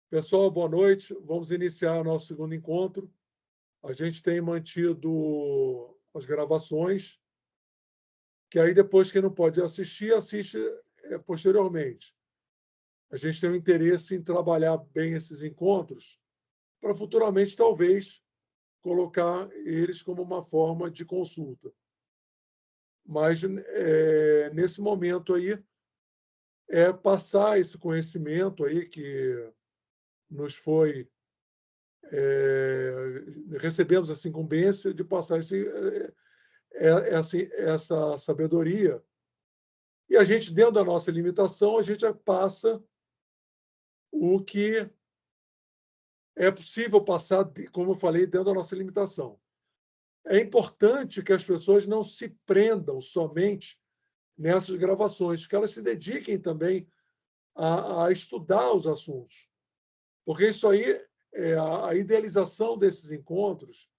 Pessoal, boa noite. Vamos iniciar o nosso segundo encontro. A gente tem mantido as gravações, que aí depois quem não pode assistir, assiste posteriormente. A gente tem um interesse em trabalhar bem esses encontros para futuramente, talvez, colocar eles como uma forma de consulta. Mas, nesse momento aí, passar esse conhecimento aí que nos foi recebemos essa incumbência de passar essa sabedoria. E a gente, dentro da nossa limitação, a gente passa o que é possível passar, como eu falei, dentro da nossa limitação. É importante que as pessoas não se prendam somente nessas gravações, que elas se dediquem também a estudar os assuntos. Porque isso aí, a idealização desses encontros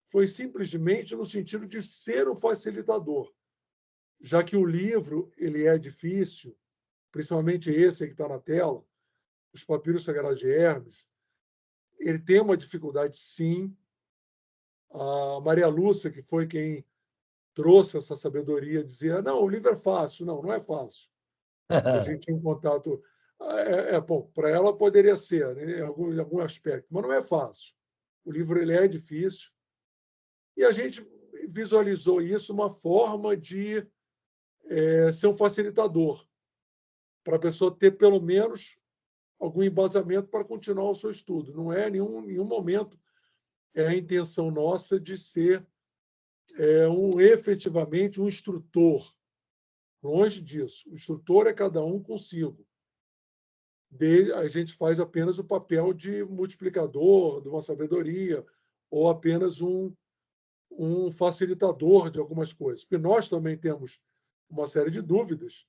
foi simplesmente no sentido de ser um facilitador, já que o livro ele é difícil, principalmente esse que está na tela, Os Papiros Sagrados de Hermes, ele tem uma dificuldade, sim. A Maria Lúcia, que foi quem trouxe essa sabedoria, dizia: não, o livro é fácil. Não, não é fácil. A gente tinha um contato. Bom, para ela poderia ser, né, em algum aspecto, mas não é fácil. O livro ele é difícil. E a gente visualizou isso uma forma de ser um facilitador, para a pessoa ter, pelo menos, algum embasamento para continuar o seu estudo. Não é em nenhum momento a intenção nossa de ser efetivamente um instrutor. Longe disso. O instrutor é cada um consigo. A gente faz apenas o papel de multiplicador de uma sabedoria ou apenas um facilitador de algumas coisas. Porque nós também temos uma série de dúvidas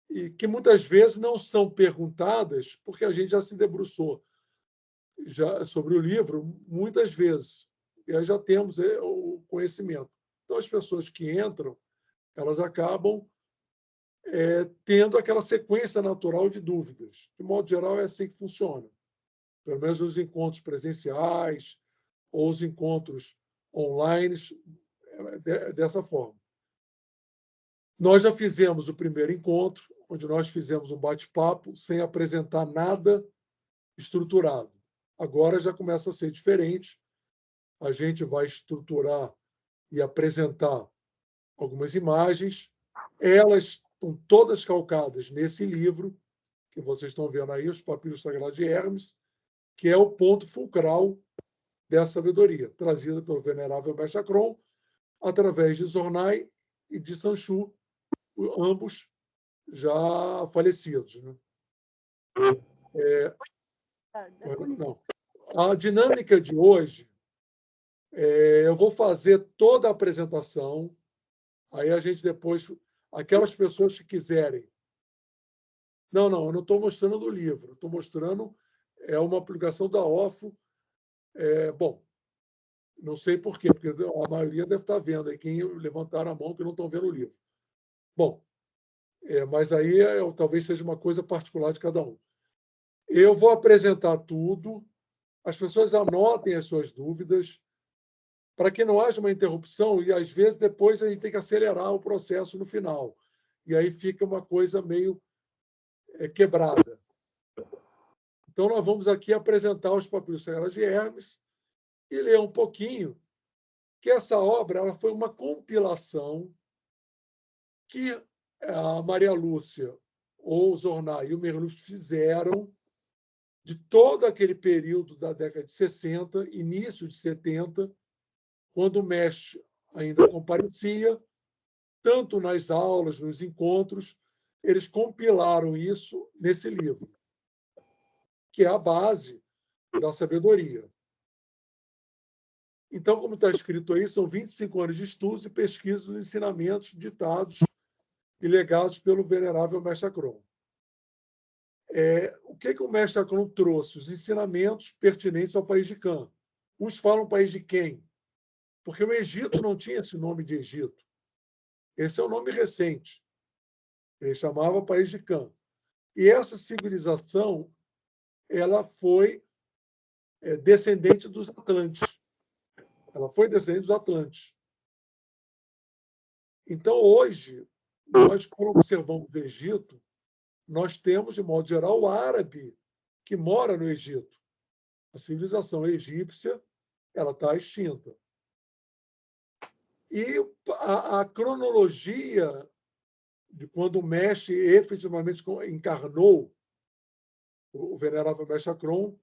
e que muitas vezes não são perguntadas porque a gente já se debruçou sobre o livro muitas vezes e aí já temos o conhecimento. Então, as pessoas que entram, elas acabam tendo aquela sequência natural de dúvidas. De modo geral, é assim que funciona. Pelo menos nos encontros presenciais ou os encontros online, dessa forma. Nós já fizemos o primeiro encontro, onde nós fizemos um bate-papo sem apresentar nada estruturado. Agora já começa a ser diferente. A gente vai estruturar e apresentar algumas imagens. Elas estão todas calcadas nesse livro que vocês estão vendo aí, Os Papiros Sagrados de Hermes, que é o ponto fulcral dessa sabedoria, trazida pelo venerável Mestre Acron, através de Zornai e de Sanchu, ambos já falecidos. Né? Não. A dinâmica de hoje, eu vou fazer toda a apresentação, aí a gente depois, aquelas pessoas que quiserem. Não, eu não estou mostrando o livro, estou mostrando uma publicação da OFO. Bom, não sei por quê, porque a maioria deve estar vendo, aí quem levantaram a mão que não estão vendo o livro. Bom, mas aí talvez seja uma coisa particular de cada um. Eu vou apresentar tudo, as pessoas anotem as suas dúvidas, para que não haja uma interrupção e, às vezes, depois a gente tem que acelerar o processo no final. E aí fica uma coisa meio quebrada. Então, nós vamos aqui apresentar Os Papiros Sagrados de Hermes e ler um pouquinho que essa obra ela foi uma compilação que a Maria Lúcia, ou o Zornai e o Merlust fizeram de todo aquele período da década de 60, início de 70, quando o mestre ainda comparecia, tanto nas aulas, nos encontros, eles compilaram isso nesse livro, que é a base da sabedoria. Então, como está escrito aí, são 25 anos de estudos e pesquisas nos ensinamentos ditados e legados pelo venerável Mestre Acron. O que o Mestre Acron trouxe? Os ensinamentos pertinentes ao país de Cã. Uns falam país de quem? Porque o Egito não tinha esse nome de Egito. Esse é um nome recente. Ele chamava país de Cã. E essa civilização ela foi descendente dos Atlantes. Ela foi descendente dos Atlantes. Então, hoje, nós, quando observamos o Egito, nós temos, de modo geral, o árabe que mora no Egito. A civilização egípcia ela está extinta. E a cronologia de quando o Mestre efetivamente encarnou, o venerável Mestre Akron,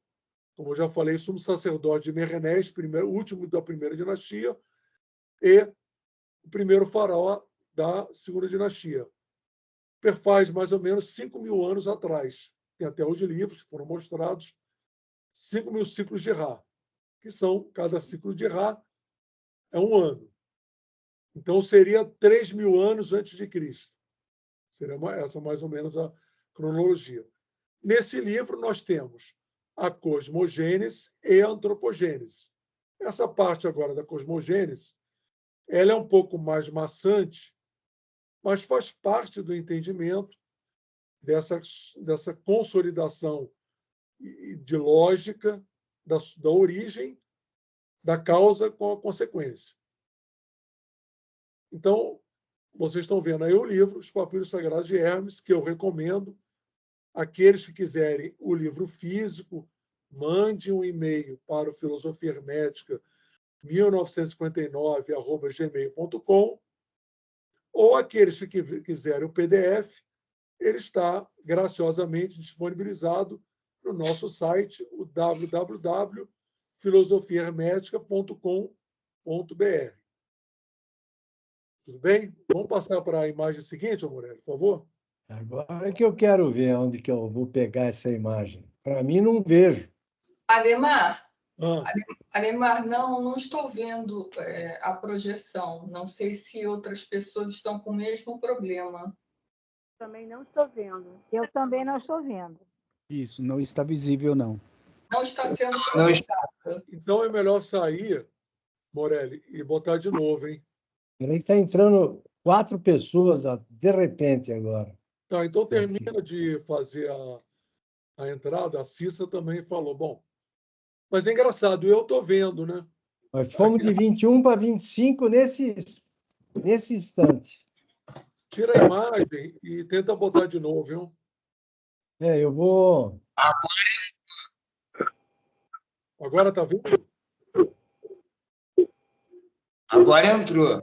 como eu já falei, sumo sacerdote de Merenés, último da primeira dinastia, e o primeiro faraó da segunda dinastia. Perfaz mais ou menos 5.000 anos atrás. Tem até hoje livros que foram mostrados, 5.000 ciclos de Ra, que são, cada ciclo de Ra é um ano. Então, seria 3.000 anos antes de Cristo. Seria essa mais ou menos a cronologia. Nesse livro, nós temos a cosmogênese e a antropogênese. Essa parte agora da cosmogênese, ela é um pouco mais maçante, mas faz parte do entendimento dessa consolidação de lógica da origem, da causa com a consequência. Então, vocês estão vendo aí o livro, Os Papiros Sagrados de Hermes, que eu recomendo. Aqueles que quiserem o livro físico, mande um e-mail para o filosofiahermética1959@gmail.com, ou aqueles que quiserem o PDF, ele está graciosamente disponibilizado no nosso site, o www.filosofiahermética.com.br. Tudo bem? Vamos passar para a imagem seguinte, Morelli, por favor? Agora que eu quero ver onde que eu vou pegar essa imagem. Para mim, não vejo. Ademar, Ah, Ademar, não estou vendo a projeção. Não sei se outras pessoas estão com o mesmo problema. Também não estou vendo. Eu também não estou vendo. Isso, não está visível, não. Não está sendo projetado. então é melhor sair, Morelli, e botar de novo, hein? Peraí, está entrando 4 pessoas de repente agora. Tá, então termina de fazer a entrada. A Cissa também falou. Bom, mas é engraçado, eu estou vendo, né? Nós fomos de 21 para 25 nesse instante. Tira a imagem e tenta botar de novo, viu? Eu vou... Agora está vendo? Agora entrou.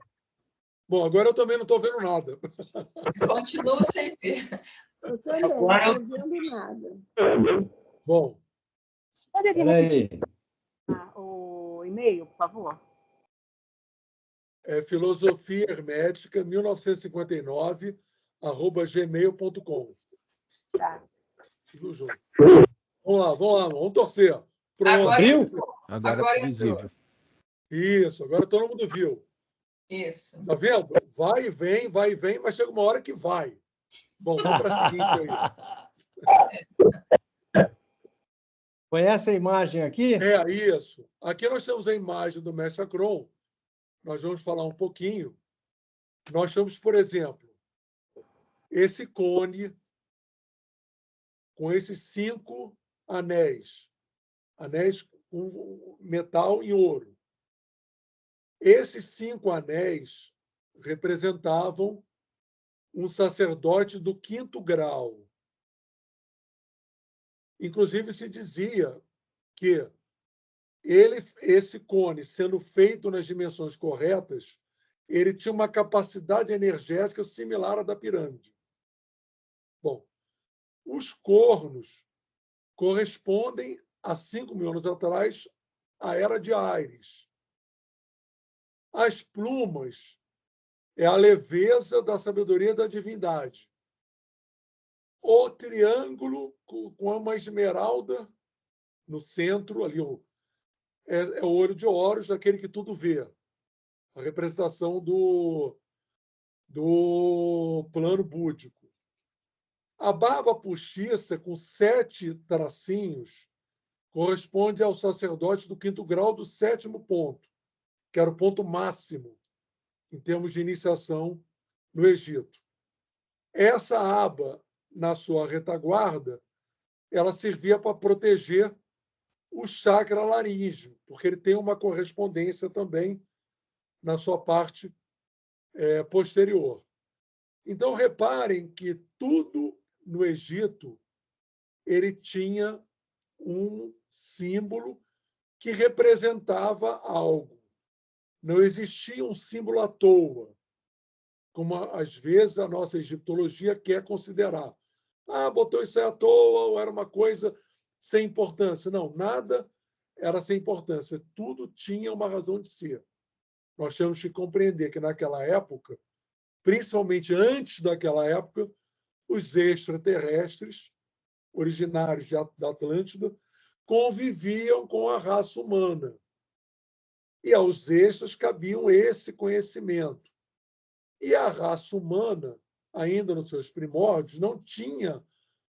Bom, agora eu também não estou vendo nada. Continuo sem ver. Eu também Agora não estou vendo nada. Bom, Pode Peraí. o e-mail, por favor? é Filosofia Hermética 1959@gmail.com. Tá. Tudo junto. Vamos lá, vamos torcer. Pronto. Agora Viu? entrou. Agora Agora é visível. Isso, agora todo mundo viu. Isso. Tá vendo? Vai e vem, mas chega uma hora que vai. Bom, vamos para a seguinte aí. Conhece a imagem aqui? É, isso. Aqui nós temos a imagem do Mestre Akron. Nós vamos falar um pouquinho. Nós temos, por exemplo, esse cone com esses 5 anéis. Anéis com metal e ouro. Esses 5 anéis representavam um sacerdote do 5º grau. Inclusive, se dizia que esse cone, sendo feito nas dimensões corretas, ele tinha uma capacidade energética similar à da pirâmide. Bom, os cornos correspondem a 5.000 anos atrás à Era de Ares. As plumas é a leveza da sabedoria da divindade. O triângulo com uma esmeralda no centro, ali é o olho de Horus, aquele que tudo vê. A representação do plano búdico. A barba postiça, com 7 tracinhos, corresponde ao sacerdote do 5º grau do 7º ponto, que era o ponto máximo em termos de iniciação no Egito. Essa aba, na sua retaguarda, ela servia para proteger o chakra laríngeo, porque ele tem uma correspondência também na sua parte posterior. Então, reparem que tudo no Egito ele tinha um símbolo que representava algo. Não existia um símbolo à toa, como às vezes a nossa egiptologia quer considerar. Ah, botou isso aí à toa, ou era uma coisa sem importância. Não, nada era sem importância. Tudo tinha uma razão de ser. Nós temos que compreender que, naquela época, principalmente antes daquela época, os extraterrestres, originários da Atlântida, conviviam com a raça humana. E aos extras cabiam esse conhecimento. E a raça humana, ainda nos seus primórdios, não tinha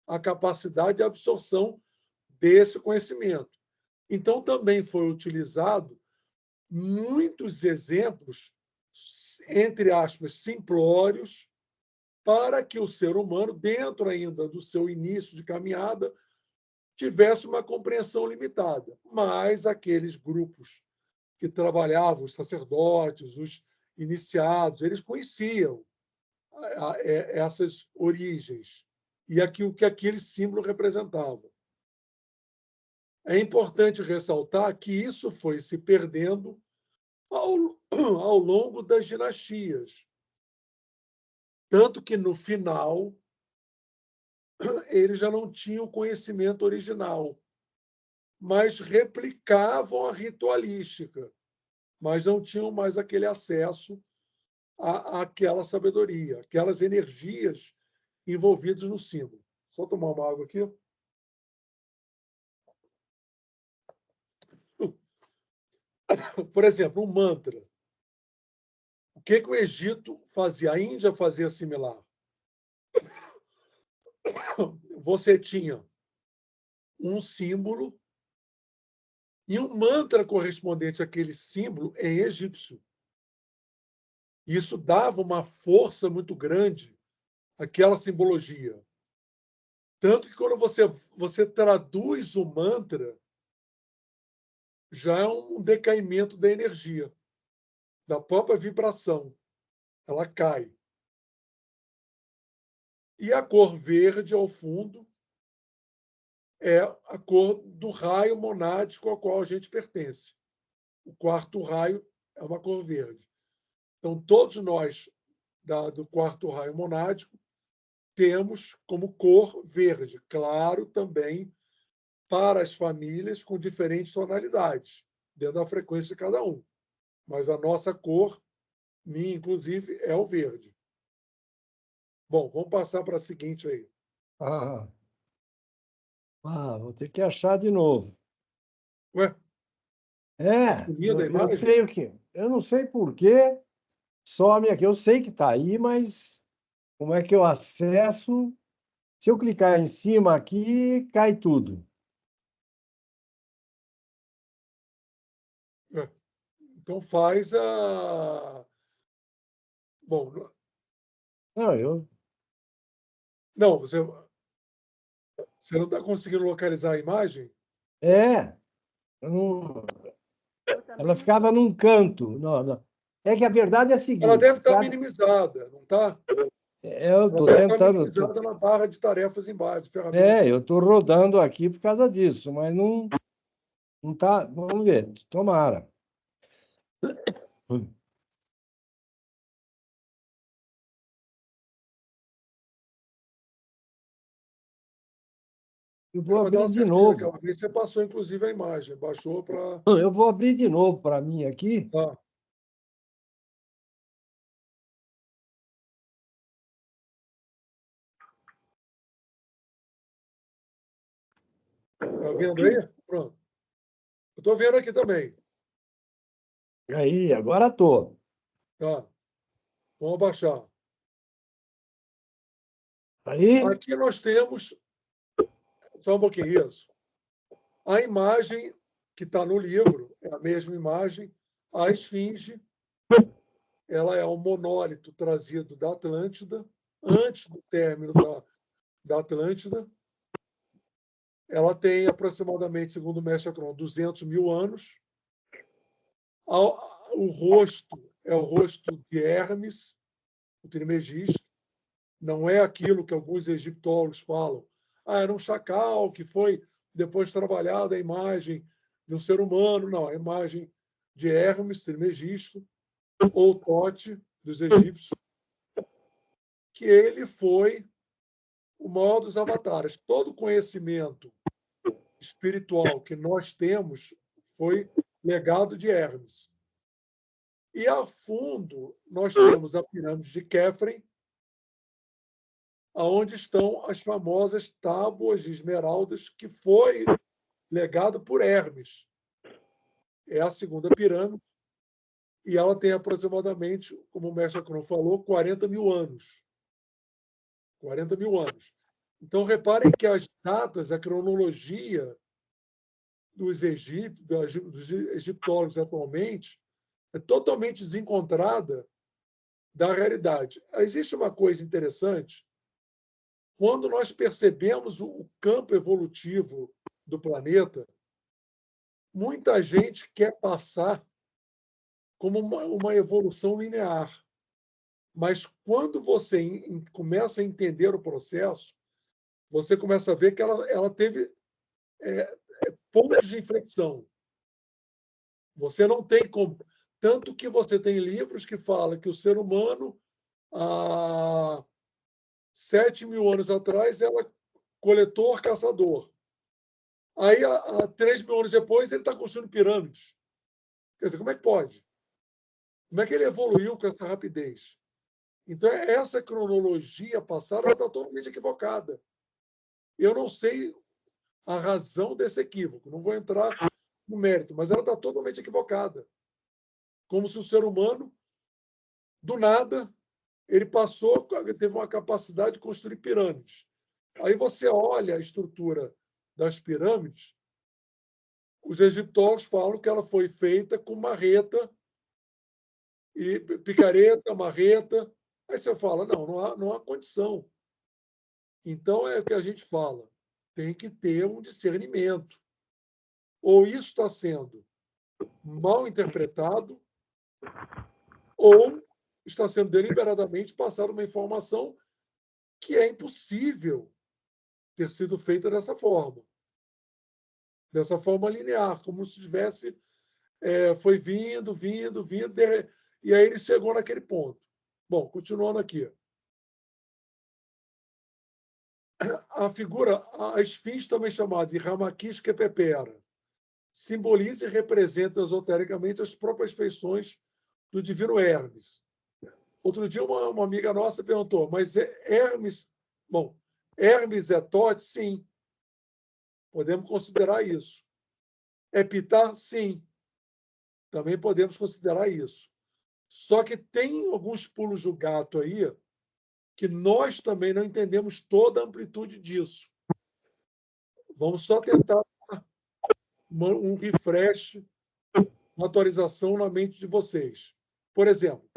a capacidade de absorção desse conhecimento. Então, também foi utilizado muitos exemplos, entre aspas, simplórios, para que o ser humano, dentro ainda do seu início de caminhada, tivesse uma compreensão limitada. Mas aqueles grupos que trabalhavam, os sacerdotes, os iniciados, eles conheciam essas origens e o que aquele símbolo representava. É importante ressaltar que isso foi se perdendo ao longo das dinastias. Tanto que, no final, eles já não tinham o conhecimento original, mas replicavam a ritualística, mas não tinham mais aquele acesso àquela sabedoria, aquelas energias envolvidas no símbolo. Só tomar uma água aqui. Por exemplo, um mantra. O que o Egito fazia? A Índia fazia similar. Você tinha um símbolo e um mantra correspondente àquele símbolo em egípcio. Isso dava uma força muito grande àquela simbologia. Tanto que quando você traduz o mantra, já é um decaimento da energia, da própria vibração. Ela cai. E a cor verde, ao fundo, é a cor do raio monádico ao qual a gente pertence. O quarto raio é uma cor verde. Então, todos nós, do quarto raio monádico, temos como cor verde. Claro, também para as famílias com diferentes tonalidades, dentro da frequência de cada um. Mas a nossa cor, minha, inclusive, é o verde. Bom, vamos passar para a seguinte aí. Vou ter que achar de novo. Ué, sumiu da Eu imagem? sei o que. Eu não sei por que some aqui. Eu sei que está aí, mas como é que eu acesso? Se eu clicar em cima aqui, cai tudo. Então faz a... Bom, Não, não, você não está conseguindo localizar a imagem? eu não- ela ficava num canto. Não, não. É que a verdade é a Ela seguinte. deve estar minimizada, não está? Eu Ela estou deve estar tentando. minimizada na barra de tarefas embaixo, ferramentas. Eu estou rodando aqui por causa disso, mas não está. Vamos ver, tomara. Eu vou Mas abrir estava de certinho novo. aquela vez. Você passou, inclusive, a imagem. Baixou para... Eu vou abrir de novo para mim aqui. Tá. Está vendo aí? Pronto. Eu estou vendo aqui também. Aí, agora estou. Tá. Vamos abaixar. Aí, Aqui nós temos... Só um pouquinho, isso. A imagem que está no livro é a mesma imagem. A esfinge, ela é um monólito trazido da Atlântida, antes do término da Atlântida. ela tem aproximadamente, segundo o mestre Acron, 200 mil anos. O rosto é o rosto de Hermes, o Trimegisto. Não é aquilo que alguns egiptólogos falam. Era um chacal que foi depois trabalhado a imagem de um ser humano. Não, a imagem de Hermes, Trimegisto, ou Tote, dos egípcios, que ele foi o maior dos avatares. Todo conhecimento espiritual que nós temos foi legado de Hermes. E, a fundo, nós temos a pirâmide de Khafre, onde estão as famosas tábuas de esmeraldas, que foi legado por Hermes. É a segunda pirâmide, e ela tem aproximadamente, como o mestre Acron falou, 40 mil anos. 40 mil anos. Então, reparem que as datas, a cronologia dos egiptólogos atualmente é totalmente desencontrada da realidade. Existe uma coisa interessante. Quando nós percebemos o campo evolutivo do planeta, muita gente quer passar como uma evolução linear. Mas quando você começa a entender o processo, você começa a ver que ela teve pontos de inflexão. Você não tem como. Tanto que você tem livros que falam que o ser humano, há 7 mil anos atrás, era coletor-caçador. Aí, há 3 mil anos depois, ele está construindo pirâmides. Quer dizer, como é que pode? Como é que ele evoluiu com essa rapidez? Então, essa cronologia passada está totalmente equivocada. Eu não sei a razão desse equívoco, não vou entrar no mérito, mas ela está totalmente equivocada. Como se o ser humano, do nada, ele teve uma capacidade de construir pirâmides. Aí você olha a estrutura das pirâmides, os egiptólogos falam que ela foi feita com marreta, e picareta, marreta. Aí você fala, não há condição. Então, é o que a gente fala, tem que ter um discernimento. Ou isso está sendo mal interpretado, ou está sendo deliberadamente passada uma informação que é impossível ter sido feita dessa forma linear, como se tivesse foi vindo, e aí ele chegou naquele ponto. Bom, continuando aqui. A figura, a esfinge, também chamada de Ramaquis Kepepera, simboliza e representa esotericamente as próprias feições do divino Hermes. Outro dia, uma amiga nossa perguntou, mas Hermes... Bom, Hermes é Tote? Sim. Podemos considerar isso. É Ptah? Sim. Também podemos considerar isso. Só que tem alguns pulos do gato aí que nós também não entendemos toda a amplitude disso. Vamos só tentar um refresh, uma atualização na mente de vocês. Por exemplo,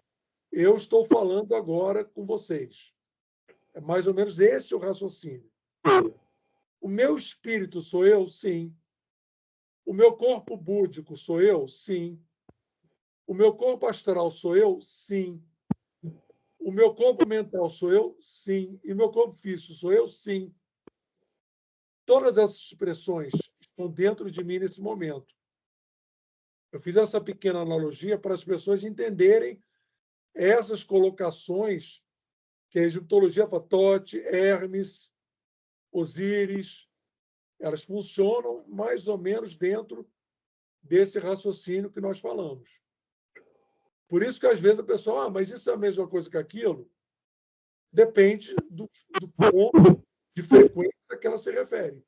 eu estou falando agora com vocês. É mais ou menos esse o raciocínio. O meu espírito sou eu? Sim. O meu corpo búdico sou eu? Sim. O meu corpo astral sou eu? Sim. O meu corpo mental sou eu? Sim. E o meu corpo físico sou eu? Sim. Todas essas expressões estão dentro de mim nesse momento. Eu fiz essa pequena analogia para as pessoas entenderem essas colocações que a egiptologia fala, Tote, Hermes, Osíris, elas funcionam mais ou menos dentro desse raciocínio que nós falamos. Por isso que, às vezes, a pessoa, mas isso é a mesma coisa que aquilo? Depende do ponto de frequência que ela se refere.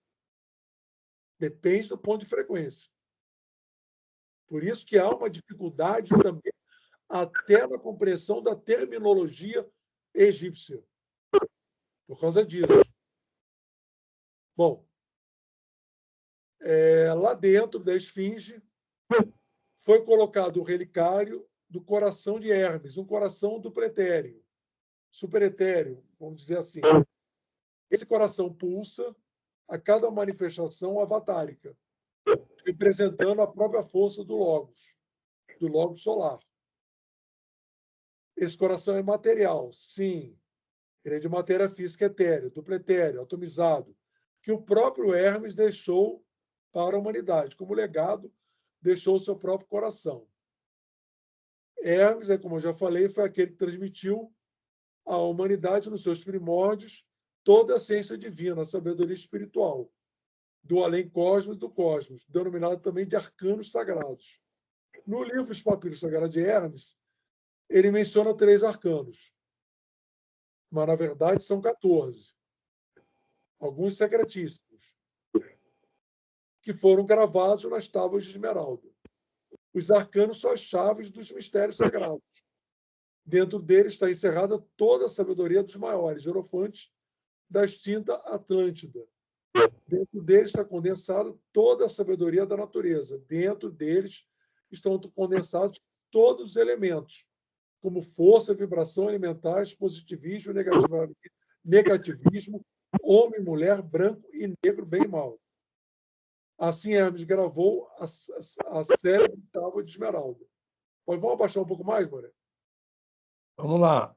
Depende do ponto de frequência. Por isso que há uma dificuldade também até na compreensão da terminologia egípcia. Por causa disso. Bom, lá dentro da esfinge foi colocado o relicário do coração de Hermes, um coração do pretéreo, superetéreo, vamos dizer assim. Esse coração pulsa a cada manifestação avatárica, representando a própria força do Logos solar. Esse coração é material, sim. Ele é de matéria física etérea, duplo etéreo, atomizado, que o próprio Hermes deixou para a humanidade. Como legado, deixou o seu próprio coração. Hermes, como eu já falei, foi aquele que transmitiu à humanidade, nos seus primórdios, toda a ciência divina, a sabedoria espiritual, do além cosmos e do cosmos, denominado também de arcanos sagrados. No livro Os Papiros Sagrados de Hermes, ele menciona 3 arcanos, mas, na verdade, são 14. Alguns secretíssimos, que foram gravados nas tábuas de esmeralda. Os arcanos são as chaves dos mistérios sagrados. Dentro deles está encerrada toda a sabedoria dos maiores hierofantes da extinta Atlântida. Dentro deles está condensada toda a sabedoria da natureza. Dentro deles estão condensados todos os elementos, como força, vibração, elementares, positivismo, negativismo, homem, mulher, branco e negro, bem e mal. Assim, Hermes gravou a célebre tábua de esmeralda. Vamos abaixar um pouco mais, Moré? Vamos lá.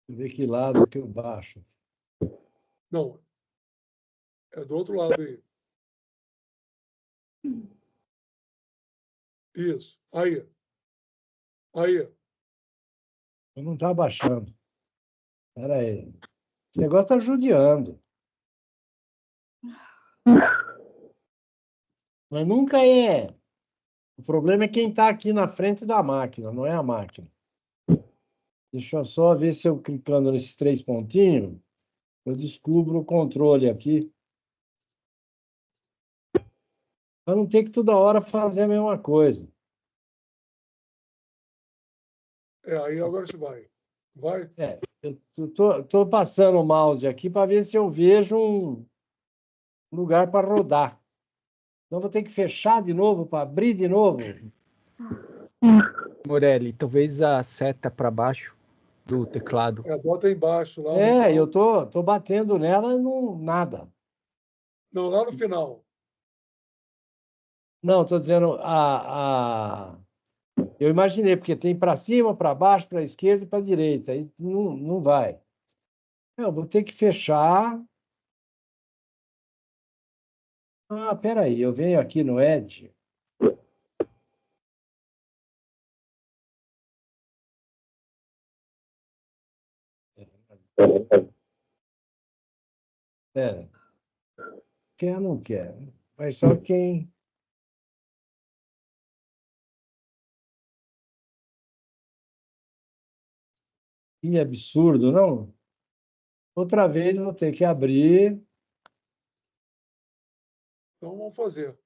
Deixa eu ver que lado que eu baixo. Não. É do outro lado aí. Isso. Aí. Aí. Eu não está baixando. Espera aí. Esse negócio está judiando. Mas nunca é. O problema é quem está aqui na frente da máquina, não é a máquina. Deixa eu só ver se eu clicando nesses 3 pontinhos, eu descubro o controle aqui. Para não ter que toda hora fazer a mesma coisa. Aí agora você vai. Vai? Eu estou passando o mouse aqui para ver se eu vejo um lugar para rodar. Então, vou ter que fechar de novo para abrir de novo. Morelli, talvez a seta para baixo do teclado. Bota aí embaixo. Lá Eu tô batendo nela e não nada. Não, lá no final. Não, estou dizendo eu imaginei, porque tem para cima, para baixo, para a esquerda e para a direita. Aí não vai. Eu vou ter que fechar. Peraí, eu venho aqui no Edge. Quer ou não quer? Mas só quem... Que absurdo, não? Outra vez eu vou ter que abrir. Então vamos fazer.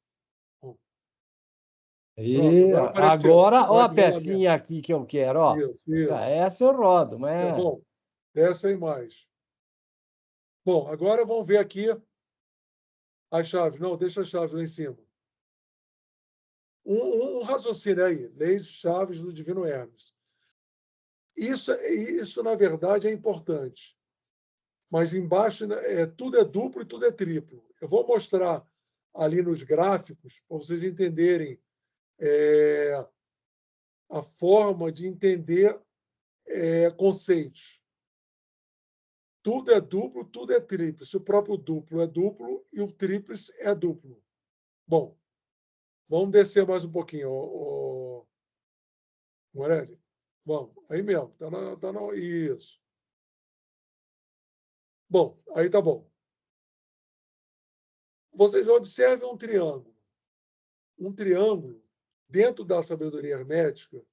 E Pronto, apareceu. agora, ó a Vai pecinha aqui que eu quero, ó. Isso. Essa eu rodo, mas... Tá bom. Desce aí mais. Bom, agora vamos ver aqui as chaves. Não, deixa as chaves lá em cima. Um raciocínio aí. Leis chaves do Divino Hermes. Isso, na verdade, é importante. Mas embaixo tudo é duplo e tudo é triplo. Eu vou mostrar ali nos gráficos para vocês entenderem a forma de entender conceitos. Tudo é duplo, tudo é tríplice. O próprio duplo é duplo e o tríplice é duplo. Bom, vamos descer mais um pouquinho, Morelli. Vamos, aí mesmo. Isso. Bom, aí tá bom. Vocês observem um triângulo. Um triângulo, dentro da sabedoria hermética,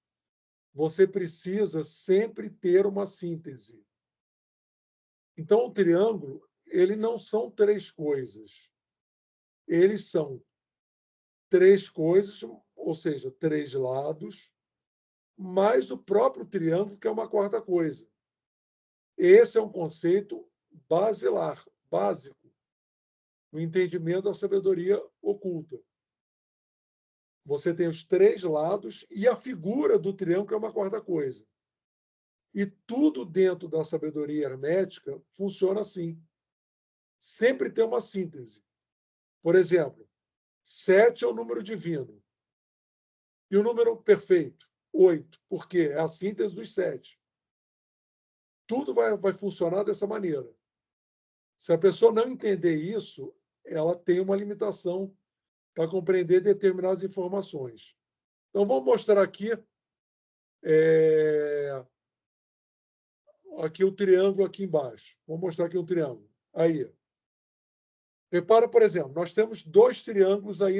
você precisa sempre ter uma síntese. Então, o triângulo, ele não são 3 coisas. Eles são 3 coisas, ou seja, 3 lados, mais o próprio triângulo, que é uma 4ª coisa. Esse é um conceito basilar, básico, no entendimento da sabedoria oculta. Você tem os 3 lados e a figura do triângulo é uma 4ª coisa. E tudo dentro da sabedoria hermética funciona assim. Sempre tem uma síntese. Por exemplo, 7 é o número divino. E o número perfeito, 8. Por quê? É a síntese dos 7. Tudo vai funcionar dessa maneira. Se a pessoa não entender isso, ela tem uma limitação para compreender determinadas informações. Então, vamos mostrar aqui, aqui o triângulo aqui embaixo. Vamos mostrar aqui um triângulo. Aí. Repara, por exemplo, nós temos 2 triângulos aí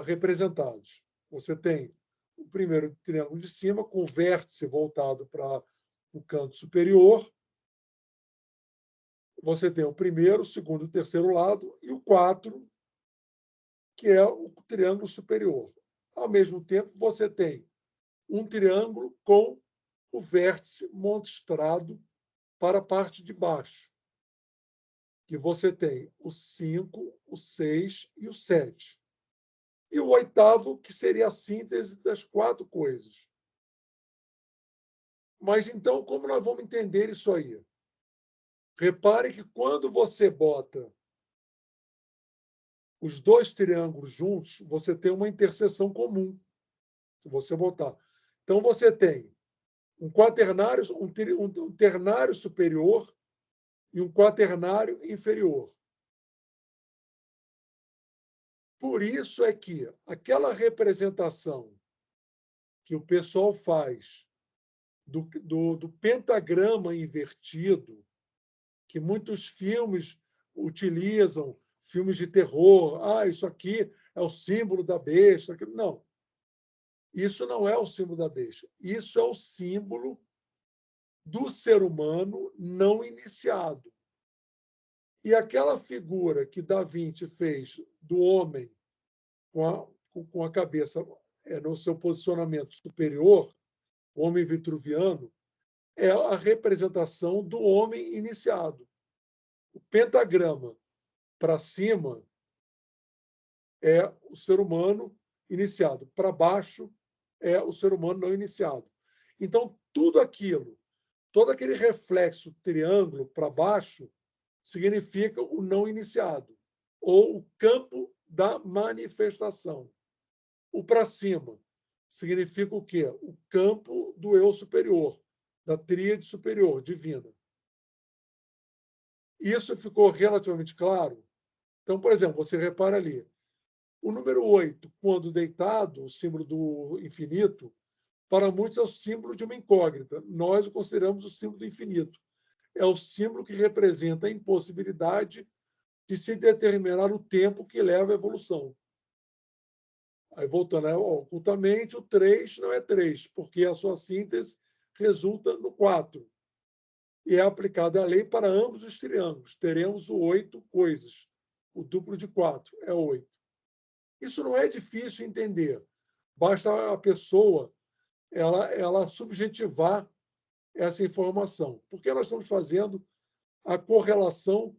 representados. Você tem o primeiro triângulo de cima, com o vértice voltado para o canto superior. Você tem o primeiro, o segundo e o terceiro lado, e o 4, que é o triângulo superior. Ao mesmo tempo, você tem um triângulo com o vértice mostrado para a parte de baixo, que você tem o 5, o 6 e o 7. E o 8º, que seria a síntese das 4 coisas. Mas, então, como nós vamos entender isso aí? Repare que quando você bota os 2 triângulos juntos, você tem uma interseção comum. Se você botar. Então, você tem um quaternário, um ternário superior e um quaternário inferior. Por isso é que aquela representação que o pessoal faz do pentagrama invertido, que muitos filmes utilizam, filmes de terror, isso aqui é o símbolo da besta. Não. Isso não é o símbolo da besta. Isso é o símbolo do ser humano não iniciado. E aquela figura que Da Vinci fez do homem com a cabeça no seu posicionamento superior, o homem vitruviano, é a representação do homem iniciado. O pentagrama para cima é o ser humano iniciado, para baixo é o ser humano não iniciado. Então, tudo aquilo, todo aquele reflexo triângulo para baixo, significa o não iniciado, ou o campo da manifestação. O para cima significa o quê? O campo do eu superior, da tríade superior, divina. Isso ficou relativamente claro? Então, por exemplo, você repara ali, o número 8, quando deitado, o símbolo do infinito, para muitos é o símbolo de uma incógnita. Nós o consideramos o símbolo do infinito. É o símbolo que representa a impossibilidade de se determinar o tempo que leva à evolução. Aí, voltando ocultamente, o 3 não é 3, porque a sua síntese resulta no 4. E é aplicada a lei para ambos os triângulos. Teremos o 8 coisas. O duplo de 4 é 8. Isso não é difícil entender. Basta a pessoa ela subjetivar essa informação. Porque nós estamos fazendo a correlação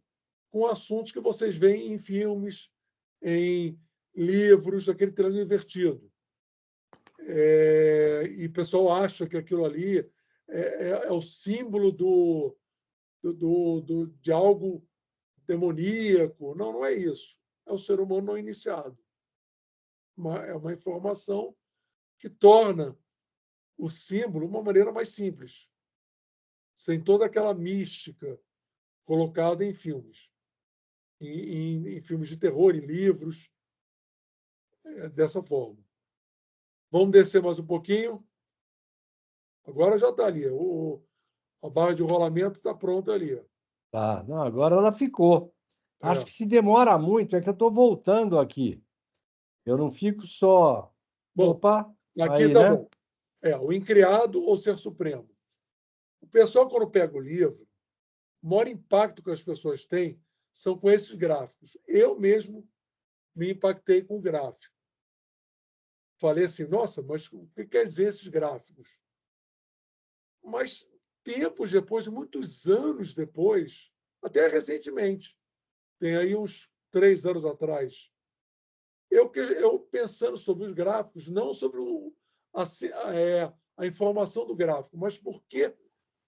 com assuntos que vocês veem em filmes, em livros, aquele triângulo invertido. E o pessoal acha que aquilo ali é o símbolo de algo demoníaco. Não, não é isso. É o ser humano não iniciado. É uma informação que torna o símbolo uma maneira mais simples, sem toda aquela mística colocada em filmes. Em filmes de terror, em livros, dessa forma. Vamos descer mais um pouquinho. Agora já está ali. A barra de rolamento está pronta ali. Tá, não, agora ela ficou. Acho que se demora muito, é que eu estou voltando aqui. Eu não fico só. Bom, opa, aqui aí, está né? bom. O incriado ou ser supremo. O pessoal, quando pega o livro, o maior impacto que as pessoas têm são com esses gráficos. Eu mesmo me impactei com o gráfico. Falei assim, nossa, mas o que quer dizer esses gráficos? Mas tempos depois, muitos anos depois, até recentemente, tem aí uns 3 anos atrás, eu pensando sobre os gráficos, não sobre a informação do gráfico. Mas por que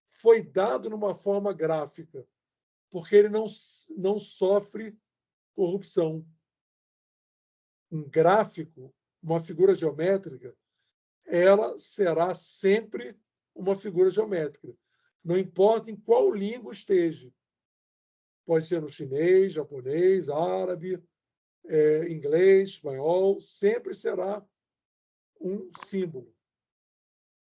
foi dado numa forma gráfica? Porque ele não sofre corrupção. Um gráfico, uma figura geométrica, ela será sempre uma figura geométrica. Não importa em qual língua esteja. Pode ser no chinês, japonês, árabe, inglês, espanhol, sempre será um símbolo.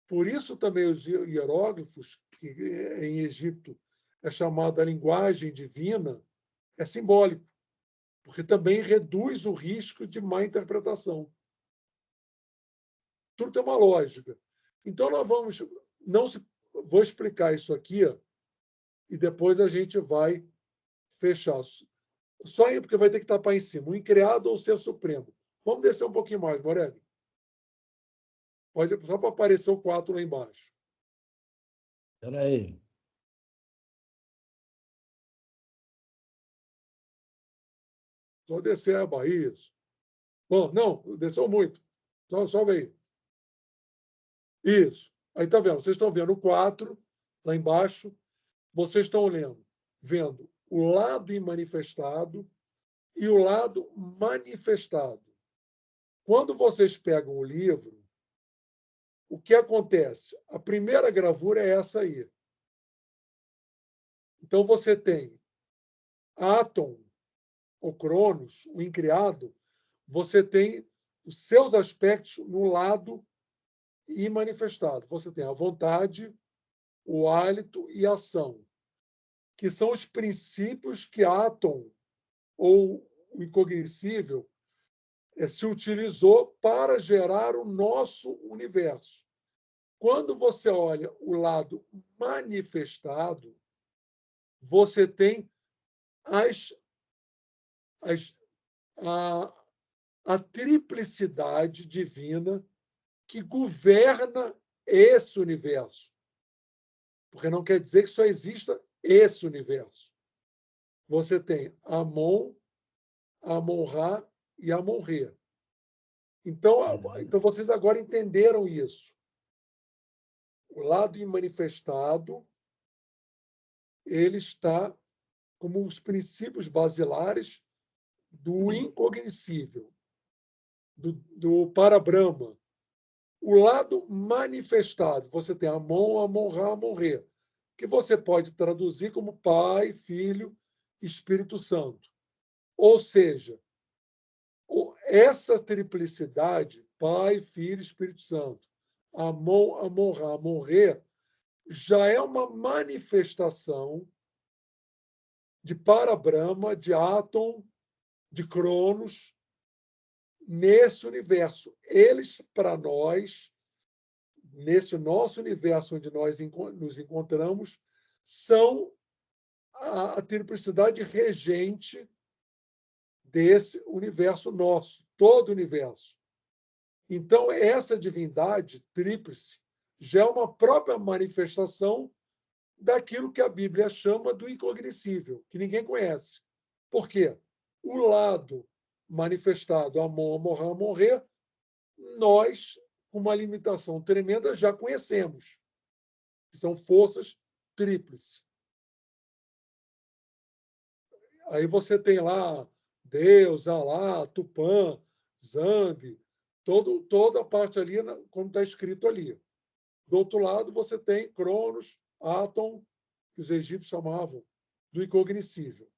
Por isso também os hieróglifos, que em Egito é chamada linguagem divina, é simbólico, porque também reduz o risco de má interpretação. Tudo tem uma lógica. Então, vou explicar isso aqui e depois a gente vai fechar. Só aí, porque vai ter que tapar em cima. O increado ou o ser supremo. Vamos descer um pouquinho mais, Morelli. Pode, só para aparecer o 4 lá embaixo. Espera aí. Só descer a barra, isso. Bom, não, desceu muito. Só veio. Isso. Aí tá vendo? Vocês estão vendo o 4 lá embaixo. Vocês estão vendo o lado imanifestado e o lado manifestado. Quando vocês pegam o livro, o que acontece? A primeira gravura é essa aí. Então, você tem Áton, ou Cronos, o incriado, você tem os seus aspectos no lado imanifestado. Você tem a vontade, o hálito e a ação, que são os princípios que Áton, ou o incognoscível, se utilizou para gerar o nosso universo. Quando você olha o lado manifestado, você tem a triplicidade divina que governa esse universo. Porque não quer dizer que só exista esse universo. Você tem Amon, Amon-Ra e Amon-Re. Então, vocês agora entenderam isso. O lado imanifestado, ele está como os princípios basilares do incognoscível, do Parabrahma. O lado manifestado, você tem Amon, Amon-Ra, Amon-Re, que você pode traduzir como Pai, Filho, Espírito Santo. Ou seja, essa triplicidade, Pai, Filho, Espírito Santo, Amon, Amon-Ra, Amon-Re, já é uma manifestação de Parabrahma, de Áton, de Cronos, nesse universo. Eles, para nós, nesse nosso universo onde nós nos encontramos, são a triplicidade regente desse universo nosso, todo o universo. Então, essa divindade tríplice já é uma própria manifestação daquilo que a Bíblia chama do incognoscível, que ninguém conhece. Por quê? O lado manifestado, Amon, Amon-Ra, Amon-Re, nós, com uma limitação tremenda, já conhecemos, que são forças tríplices. Aí você tem lá Deus, Alá, Tupã, Zambi, toda a parte ali, como está escrito ali. Do outro lado, você tem Cronos, Áton, que os egípcios chamavam do incognoscível.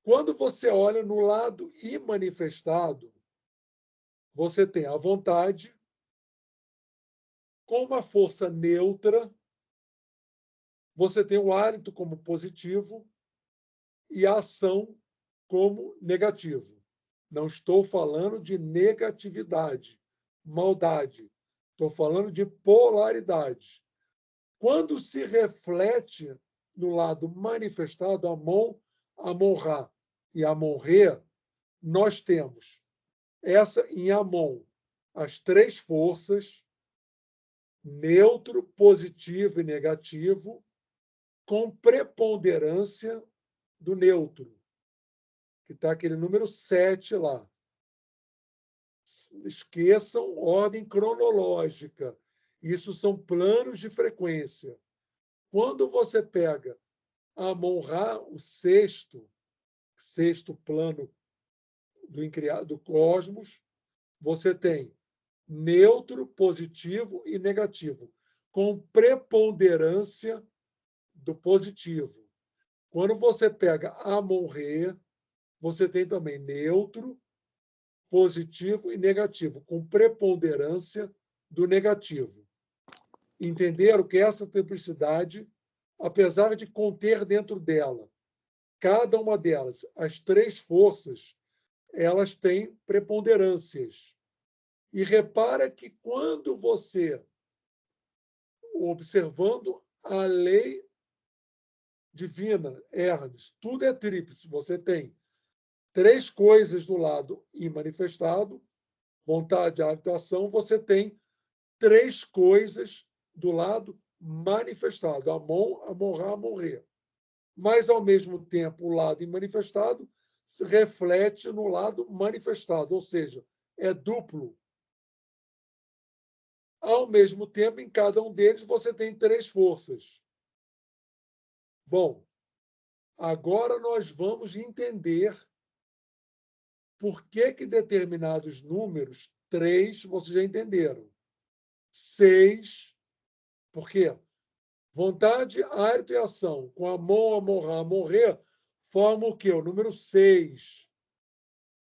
Quando você olha no lado imanifestado, você tem a vontade com uma força neutra, você tem o hálito como positivo e a ação como negativo. Não estou falando de negatividade, maldade. Estou falando de polaridade. Quando se reflete no lado manifestado, Amon, Amon-Ra e Amon-Re, nós temos em Amon as três forças, neutro, positivo e negativo, com preponderância do neutro, que está aquele número 7 lá. Esqueçam ordem cronológica. Isso são planos de frequência. Quando você pega Amon-Ra, o sexto plano do cosmos, você tem neutro, positivo e negativo, com preponderância do positivo. Quando você pega Amon-Re, você tem também neutro, positivo e negativo, com preponderância do negativo. Entenderam que essa triplicidade, apesar de conter dentro dela, cada uma delas, as três forças, elas têm preponderâncias. E repara que quando você, observando a lei divina, Hermes, tudo é tríplice. Você tem três coisas do lado imanifestado, vontade, hábito, ação. Você tem três coisas do lado manifestado, Amon, Amon-Ra, Amon-Re. Mas, ao mesmo tempo, o lado imanifestado se reflete no lado manifestado, ou seja, é duplo. Ao mesmo tempo, em cada um deles, você tem três forças. Bom, agora nós vamos entender por que determinados números, 3, vocês já entenderam. 6, por quê? Vontade, hálito e ação, com Amon, Amon-Ra, Amon-Re, formam o quê? O número 6.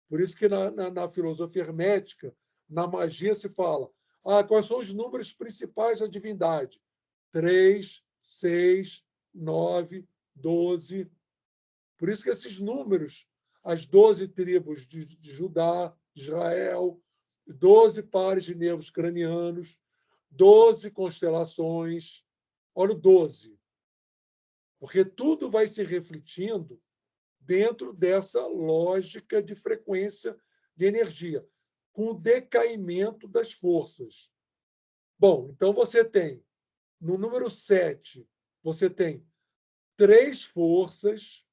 Por isso que na filosofia hermética, na magia, se fala quais são os números principais da divindade? 3, 6, 9, 12. Por isso que esses números, as 12 tribos de Judá, de Israel, 12 pares de nervos cranianos, 12 constelações. Olha o 12. Porque tudo vai se refletindo dentro dessa lógica de frequência de energia, com o decaimento das forças. Bom, então você tem, no número 7, você tem 3 forças,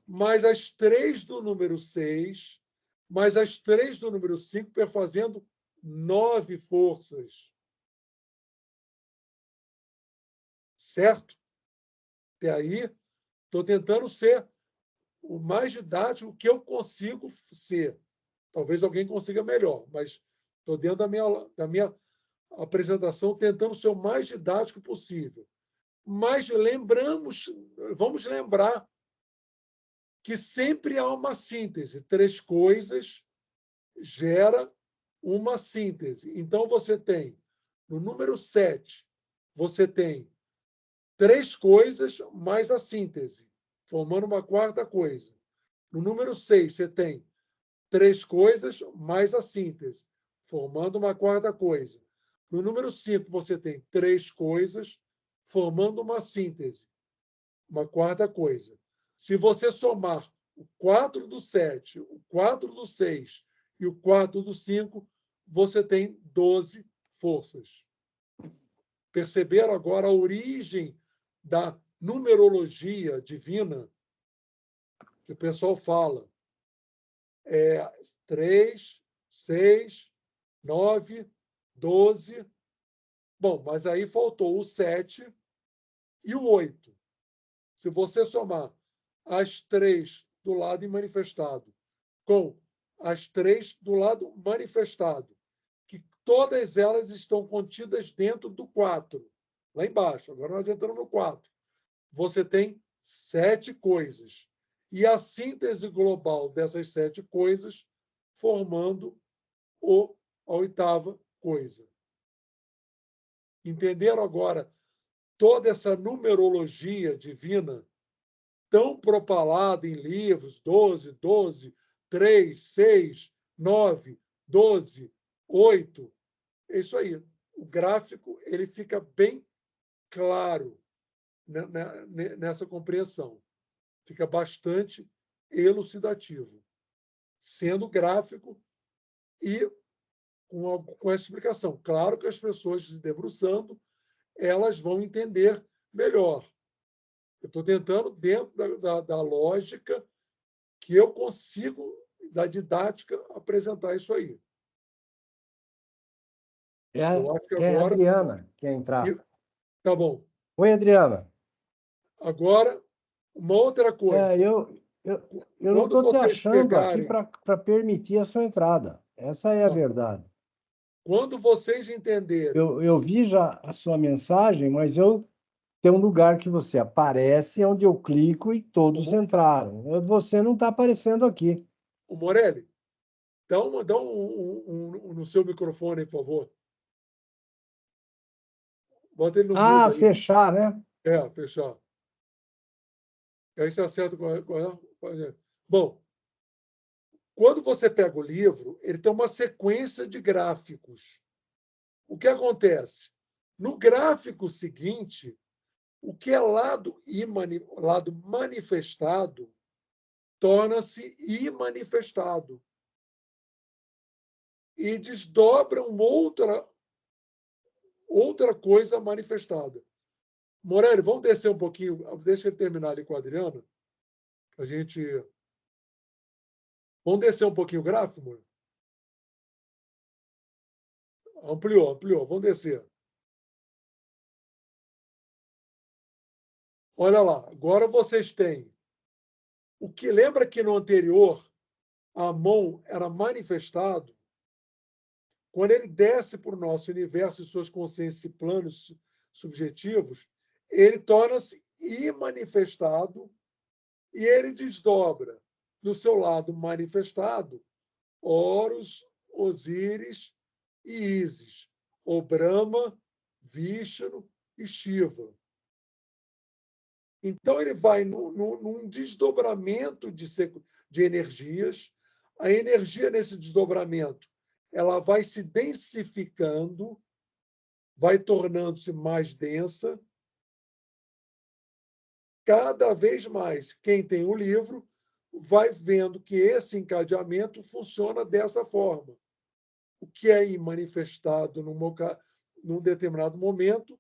mais as 3 do número 6, mais as 3 do número 5, perfazendo 9 forças. Certo? Até aí, estou tentando ser o mais didático que eu consigo ser. Talvez alguém consiga melhor, mas estou dentro da minha apresentação tentando ser o mais didático possível. Mas vamos lembrar que sempre há uma síntese. 3 coisas gera uma síntese. Então, você tem, no número 7, você tem 3 coisas mais a síntese, formando uma quarta coisa. No número 6, você tem 3 coisas mais a síntese, formando uma quarta coisa. No número 5, você tem 3 coisas, formando uma síntese, uma quarta coisa. Se você somar o 4 do 7, o 4 do 6 e o 4 do 5, você tem 12 forças. Perceberam agora a origem da numerologia divina que o pessoal fala? 3, 6, 9, 12. Bom, mas aí faltou o 7 e o 8. Se você somar as 3 do lado imanifestado com as 3 do lado manifestado, que todas elas estão contidas dentro do 4, lá embaixo. Agora nós entramos no 4. Você tem 7 coisas. E a síntese global dessas 7 coisas formando a oitava coisa. Entenderam agora toda essa numerologia divina tão propalada em livros, 12, 12, 3, 6, 9, 12, 8. É isso aí. O gráfico ele fica bem claro nessa compreensão. Fica bastante elucidativo, sendo gráfico e com essa explicação. Claro que as pessoas se debruçando, elas vão entender melhor. Eu estou tentando, dentro da lógica que eu consigo, da didática, apresentar isso aí. Eu acho que É a agora... Adriana que ia entrar. Tá bom. Oi, Adriana. Agora, uma outra coisa. Eu não Quando estou te vocês achando aqui pegarem... para permitir a sua entrada. Essa é a verdade. Quando vocês entenderem... Eu vi já a sua mensagem, mas tem um lugar que você aparece, onde eu clico e todos entraram. Você não está aparecendo aqui. O Morelli, dá no seu microfone, por favor. Bota ele no mudo aí. Fechar, né? Fechar. Aí você acerta Bom, quando você pega o livro, ele tem uma sequência de gráficos. O que acontece? No gráfico seguinte, o que é lado manifestado torna-se imanifestado e desdobra uma outra coisa manifestada. Morelli, vamos descer um pouquinho, deixa ele terminar ali com o Adriano. Vamos descer um pouquinho o gráfico, Morelli? Ampliou. Vamos descer. Olha lá, agora vocês têm o que lembra que no anterior a mão era manifestado. Quando ele desce para o nosso universo e suas consciências e planos subjetivos, ele torna-se imanifestado e ele desdobra no seu lado manifestado Horus, Osíris e Ísis, ou Brahma, Vishnu e Shiva. Então, ele vai num desdobramento de energias. A energia nesse desdobramento ela vai se densificando, vai tornando-se mais densa. Cada vez mais, quem tem o livro vai vendo que esse encadeamento funciona dessa forma. O que é manifestado num determinado momento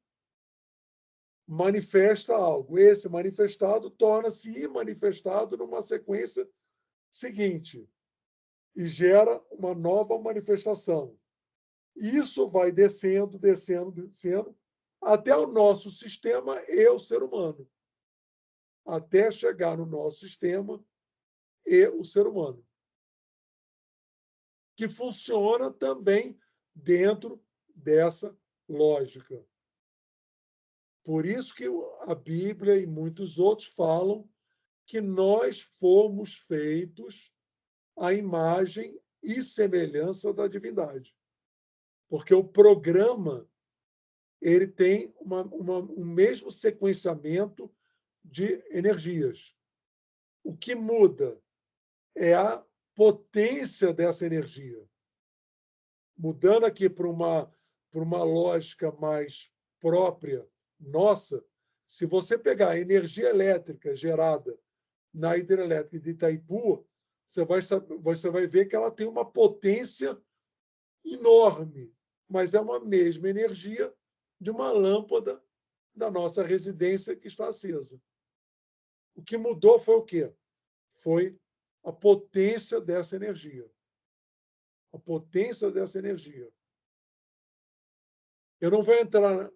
manifesta algo. Esse manifestado torna-se imanifestado numa sequência seguinte e gera uma nova manifestação. Isso vai descendo, até o nosso sistema e o ser humano. Até chegar no nosso sistema e o ser humano. Que funciona também dentro dessa lógica. Por isso que a Bíblia e muitos outros falam que nós fomos feitos à imagem e semelhança da divindade. Porque o programa ele tem um mesmo sequenciamento de energias. O que muda é a potência dessa energia. Mudando aqui para uma lógica mais própria nossa, se você pegar a energia elétrica gerada na hidrelétrica de Itaipu, você vai ver que ela tem uma potência enorme, mas é uma mesma energia de uma lâmpada da nossa residência que está acesa. O que mudou foi o quê? Foi a potência dessa energia. A potência dessa energia. Eu não vou entrar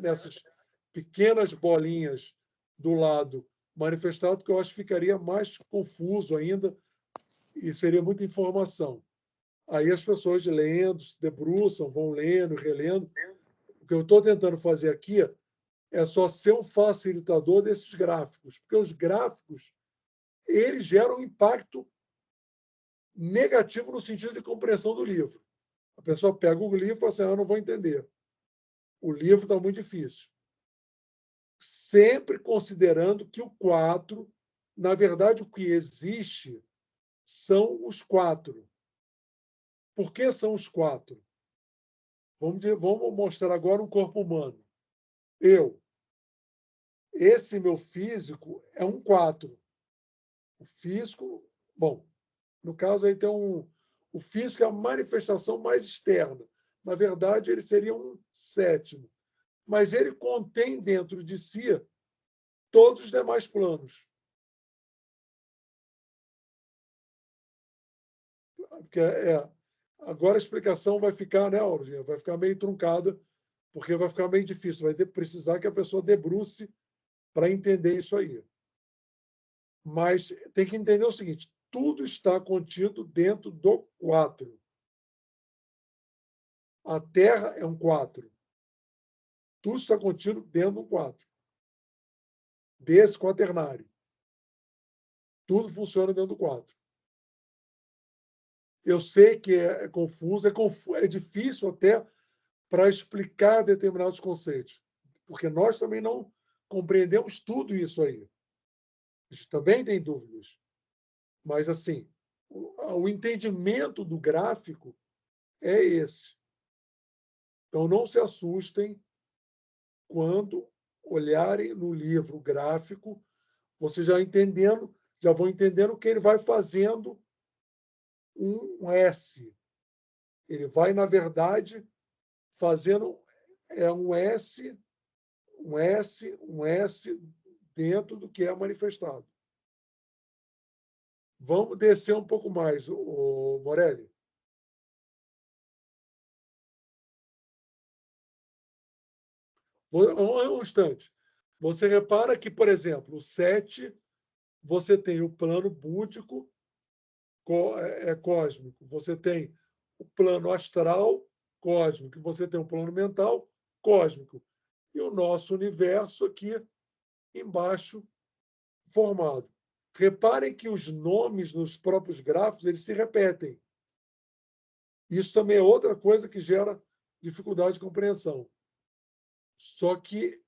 nessas pequenas bolinhas do lado manifestado, porque eu acho que ficaria mais confuso ainda e seria muita informação. Aí as pessoas lendo, se debruçam, vão lendo, relendo. O que eu estou tentando fazer aqui é só ser um facilitador desses gráficos, porque os gráficos eles geram um impacto negativo no sentido de compreensão do livro. A pessoa pega o livro e fala assim, não vou entender. O livro está muito difícil. Sempre considerando que o 4, na verdade, o que existe são os 4. Por que são os 4? Vamos mostrar agora um corpo humano. Esse meu físico é um 4. O físico, bom, no caso aí tem o físico é a manifestação mais externa. Na verdade, ele seria um 7. Mas ele contém dentro de si todos os demais planos. Porque Agora a explicação vai ficar, né, Aurinha? Vai ficar meio truncada, porque vai ficar meio difícil. Vai precisar que a pessoa debruce para entender isso aí. Mas tem que entender o seguinte: tudo está contido dentro do 4. A Terra é um 4. Tudo está contido dentro do 4. Desse quaternário. Tudo funciona dentro do 4. Eu sei que é confuso, é difícil até para explicar determinados conceitos, porque nós também não compreendemos tudo isso aí. A gente também tem dúvidas. Mas, assim, o entendimento do gráfico é esse. Então, não se assustem quando olharem no livro gráfico, vocês já vão entendendo que ele vai fazendo um S. Ele vai, na verdade, fazendo um S, um S, um S dentro do que é manifestado. Vamos descer um pouco mais, o Morelli. Um instante. Você repara que, por exemplo, o 7, você tem o plano búdico cósmico, você tem o plano astral cósmico, você tem o plano mental cósmico. E o nosso universo aqui embaixo formado. Reparem que os nomes nos próprios gráficos eles se repetem. Isso também é outra coisa que gera dificuldade de compreensão. Só que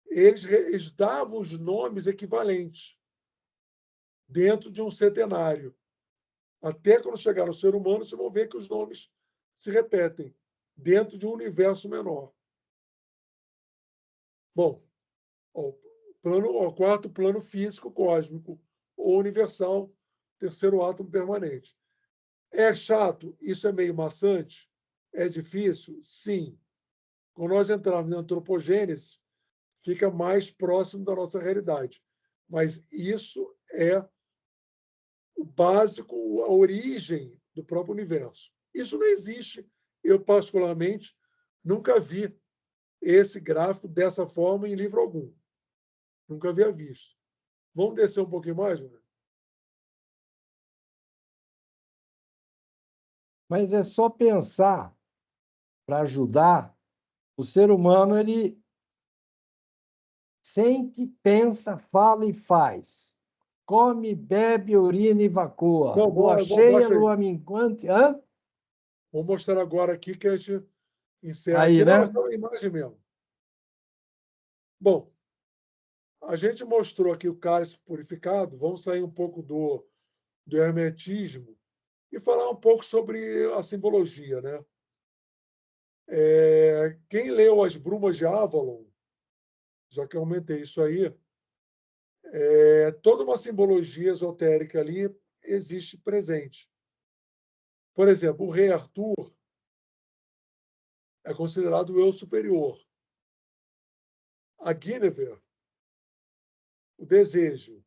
eles davam os nomes equivalentes dentro de um centenário. Até quando chegar no ser humano, vocês vão ver que os nomes se repetem dentro de um universo menor. Bom, o quarto plano físico cósmico ou universal, terceiro átomo permanente. É chato? Isso é meio maçante? É difícil? Sim. Quando nós entrarmos na antropogênese, fica mais próximo da nossa realidade. Mas isso é o básico, a origem do próprio universo. Isso não existe. Eu, particularmente, nunca vi esse gráfico dessa forma em livro algum. Nunca havia visto. Vamos descer um pouquinho mais, Bruno? Mas é só pensar para ajudar. O ser humano, ele sente, pensa, fala e faz. Come, bebe, urina e evacua. Não, Lua mostra cheia, aí. lua minguante. Hã? Vou mostrar agora aqui que a gente encerra Aí, aqui. Não, né? é só uma imagem mesmo. Bom, a gente mostrou aqui o cálice purificado. Vamos sair um pouco do hermetismo e falar um pouco sobre a simbologia, né? Quem leu As Brumas de Avalon, já que eu aumentei isso aí, toda uma simbologia esotérica ali existe presente. Por exemplo, o rei Arthur é considerado o eu superior. A Guinevere, o desejo.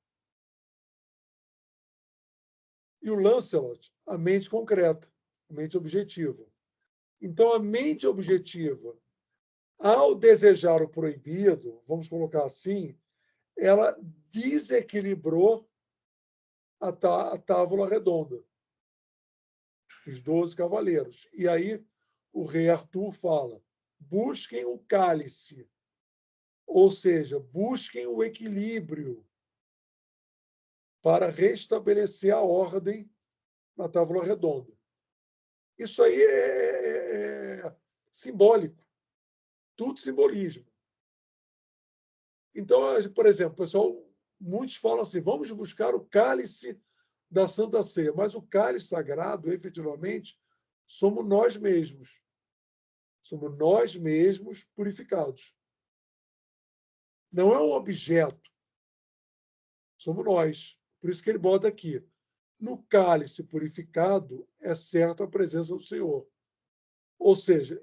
E o Lancelot, a mente concreta, a mente objetiva. Então, a mente objetiva, ao desejar o proibido, vamos colocar assim, ela desequilibrou a tábua redonda, os 12 cavaleiros. E aí o rei Arthur fala: busquem o cálice, ou seja, busquem o equilíbrio para restabelecer a ordem na tábua redonda. Isso aí é simbólico, tudo simbolismo. Então, por exemplo, pessoal, muitos falam assim: vamos buscar o cálice da Santa Ceia, mas o cálice sagrado, efetivamente, somos nós mesmos. Somos nós mesmos purificados. Não é um objeto, somos nós. Por isso que ele bota aqui: no cálice purificado é certa a presença do Senhor. Ou seja,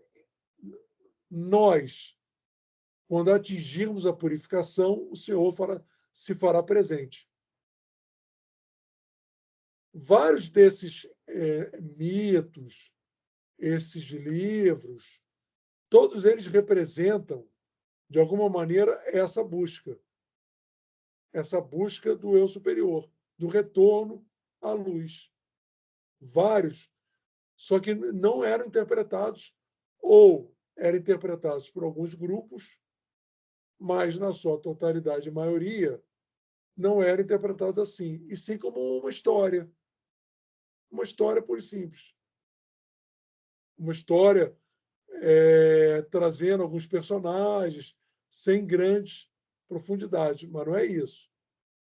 nós, quando atingirmos a purificação, o Senhor se fará presente. vários desses mitos, esses livros, todos eles representam, de alguma maneira, essa busca do eu superior, do retorno à luz. Vários, só que não eram interpretados, ou eram interpretados por alguns grupos, mas, na sua totalidade e maioria, não eram interpretados assim, e sim como uma história pura e simples. Uma história trazendo alguns personagens, sem grandes profundidades, mas não é isso.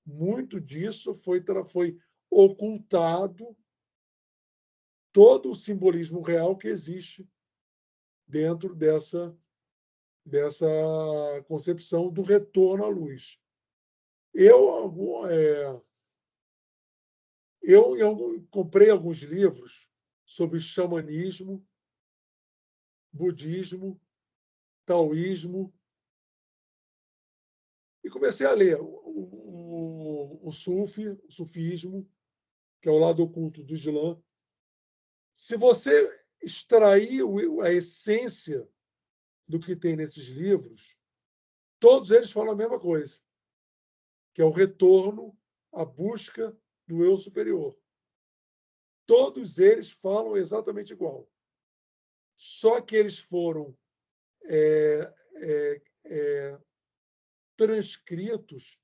Muito disso foi ocultado todo o simbolismo real que existe dentro dessa concepção do retorno à luz. Eu comprei alguns livros sobre xamanismo, budismo, taoísmo, e comecei a ler o sufismo, que é o lado oculto do Islã. Se você extrair a essência do que tem nesses livros, todos eles falam a mesma coisa, que é o retorno à busca do eu superior. Todos eles falam exatamente igual. Só que eles foram transcritos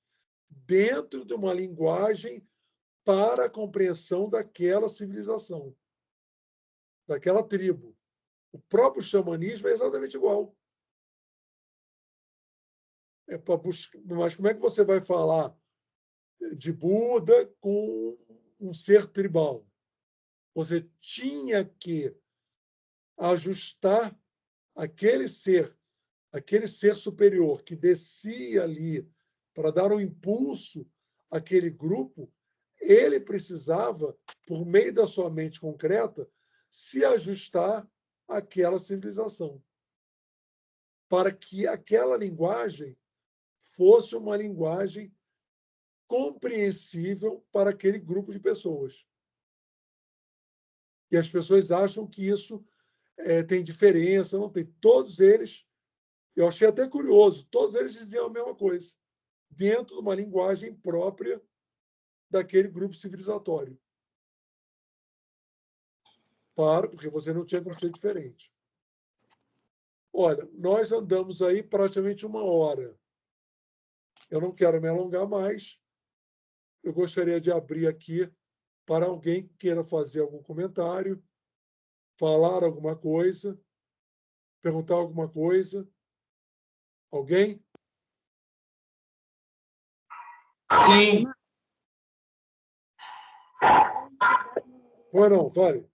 dentro de uma linguagem para a compreensão daquela civilização, daquela tribo. O próprio xamanismo é exatamente igual. Mas como é que você vai falar de Buda com um ser tribal? Você tinha que ajustar aquele ser superior que descia ali para dar um impulso àquele grupo, ele precisava, por meio da sua mente concreta, se ajustar àquela civilização, para que aquela linguagem fosse uma linguagem compreensível para aquele grupo de pessoas. E as pessoas acham que isso tem diferença, não tem. Todos eles, eu achei até curioso, todos eles diziam a mesma coisa, dentro de uma linguagem própria daquele grupo civilizatório. Porque você não tinha como ser diferente. Olha, nós andamos aí praticamente 1 hora. Eu não quero me alongar mais. Eu gostaria de abrir aqui para alguém que queira fazer algum comentário, falar alguma coisa, perguntar alguma coisa. Alguém? Sim. Ou não? Fale.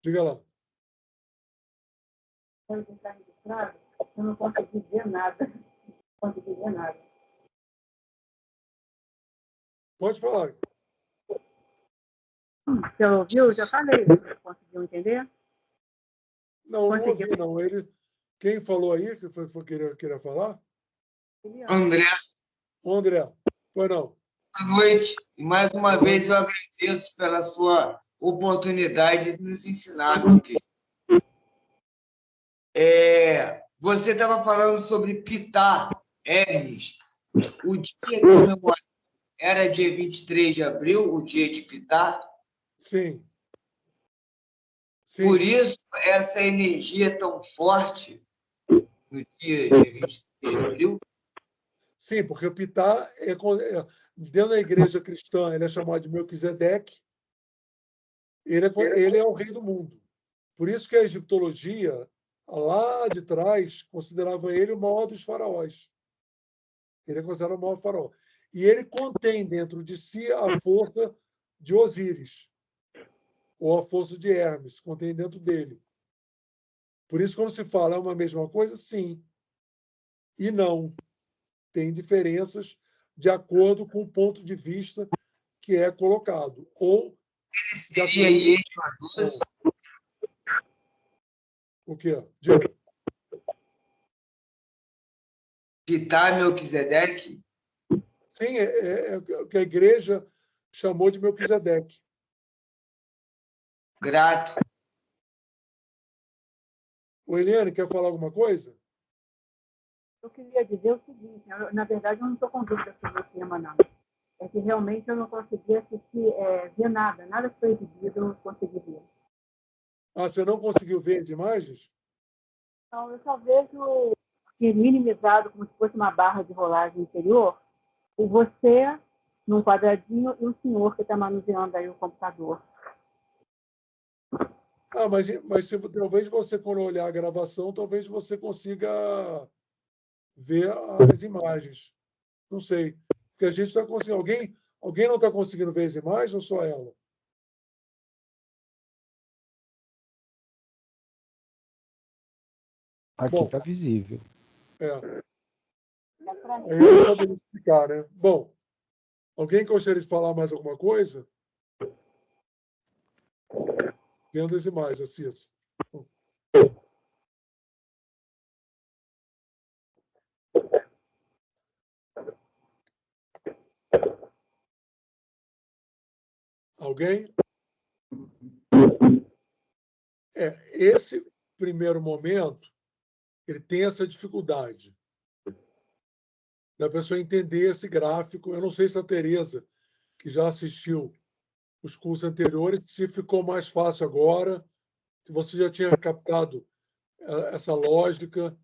Diga lá. Eu não consegui ver nada. Não consegui ver nada. Pode falar. Você ouviu? Já falei. Conseguiu entender? Não ouvi, não. Quem falou aí que foi querer falar? André, O André. Foi não. boa noite. E mais uma vez eu agradeço pela sua oportunidade de nos ensinar, meu querido. Você estava falando sobre Ptah, Hermes. O dia comemorado era dia 23 de abril, o dia de Ptah. Sim. Sim. Por isso, essa energia é tão forte no dia de 23 de abril. Sim, porque o Ptah, dentro da igreja cristã, ele é chamado de Melquisedeque. Ele é o rei do mundo. Por isso que a egiptologia, lá de trás, considerava ele o maior dos faraós. Ele é considerado o maior faraó. E ele contém dentro de si a força de Osíris, ou a força de Hermes, contém dentro dele. Por isso, quando se fala é uma mesma coisa, sim. E não. Tem diferenças de acordo com o ponto de vista que é colocado. Ou Ele seria Yeshua 12? O quê? Diga. Ptah, Melquisedeque? Sim, é o que a igreja chamou de Melquisedeque. Grato. O Eliane, quer falar alguma coisa? Eu queria dizer o seguinte, na verdade, eu não estou com dúvida sobre o tema, não. É que realmente eu não consegui assistir, ver nada que foi exibido, eu não consegui ver. Ah, você não conseguiu ver as imagens? Então, eu só vejo minimizado, como se fosse uma barra de rolagem interior, e você num quadradinho e o senhor que está manuseando aí o computador. Ah, mas talvez você, quando olhar a gravação, talvez você consiga ver as imagens. Não sei. Porque a gente está conseguindo. Alguém não está conseguindo ver as imagens ou só ela? Aqui Bom, tá visível. é. Aí eu não sabia explicar, né? Bom, alguém gostaria de falar mais alguma coisa? Vendo as imagens, Assis. Alguém? Esse primeiro momento, ele tem essa dificuldade da pessoa entender esse gráfico. Eu não sei se a Tereza, que já assistiu os cursos anteriores, se ficou mais fácil agora, se você já tinha captado essa lógica.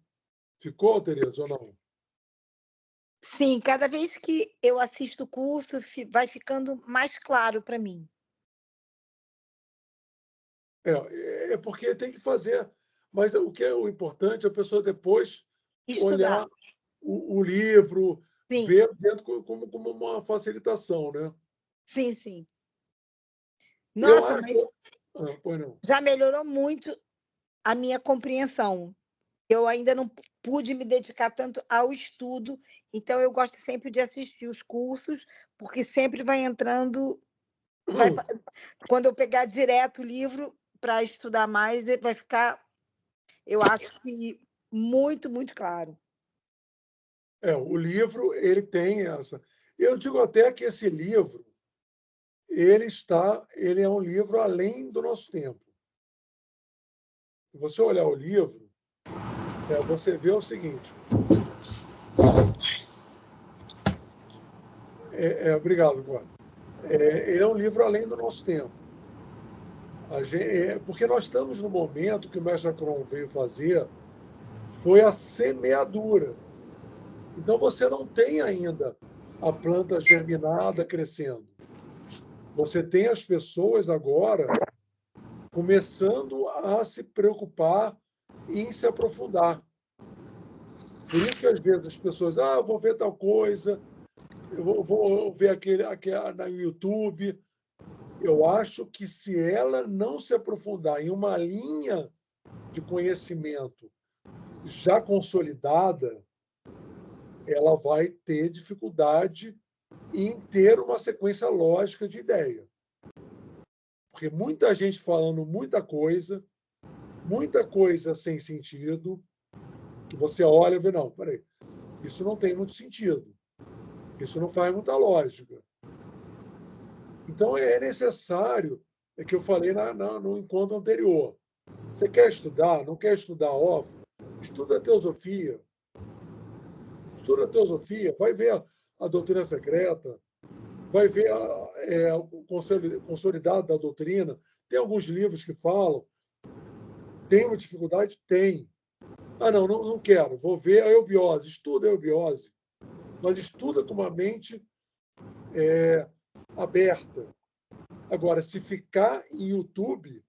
Ficou, Tereza, ou não? Sim, cada vez que eu assisto o curso, vai ficando mais claro para mim. É porque tem que fazer. Mas o que é o importante é a pessoa depois Estudar. olhar o livro, Sim, ver dentro como uma facilitação, né? sim, sim. Eu Nossa, acho. mas Pois não. já melhorou muito a minha compreensão. Eu ainda não pude me dedicar tanto ao estudo, então eu gosto sempre de assistir os cursos, porque sempre vai entrando, quando eu pegar direto o livro para estudar mais, vai ficar, eu acho que muito, muito claro. O livro ele tem essa. Eu digo até que esse livro ele é um livro além do nosso tempo. Se você olhar o livro, você vê o seguinte. Obrigado, Guarda. Ele é um livro além do nosso tempo. Porque nós estamos no momento que o mestre Acron veio fazer, foi a semeadura. Então você não tem ainda a planta germinada crescendo. Você tem as pessoas agora começando a se preocupar em se aprofundar. Por isso que às vezes as pessoas, vou ver tal coisa, eu vou ver aquele no YouTube. Eu acho que se ela não se aprofundar em uma linha de conhecimento já consolidada, ela vai ter dificuldade em ter uma sequência lógica de ideia. Porque muita gente falando muita coisa sem sentido, que você olha e vê, não, peraí, isso não tem muito sentido, isso não faz muita lógica. Então, é necessário, que eu falei no encontro anterior, você quer estudar, não quer estudar off, estuda teosofia, vai ver a doutrina secreta, vai ver o consolidado da doutrina. Tem alguns livros que falam. Tem uma dificuldade? Tem. Não quero. Vou ver a eubiose. Estuda a eubiose, mas estuda com uma mente aberta. Agora, se ficar em YouTube,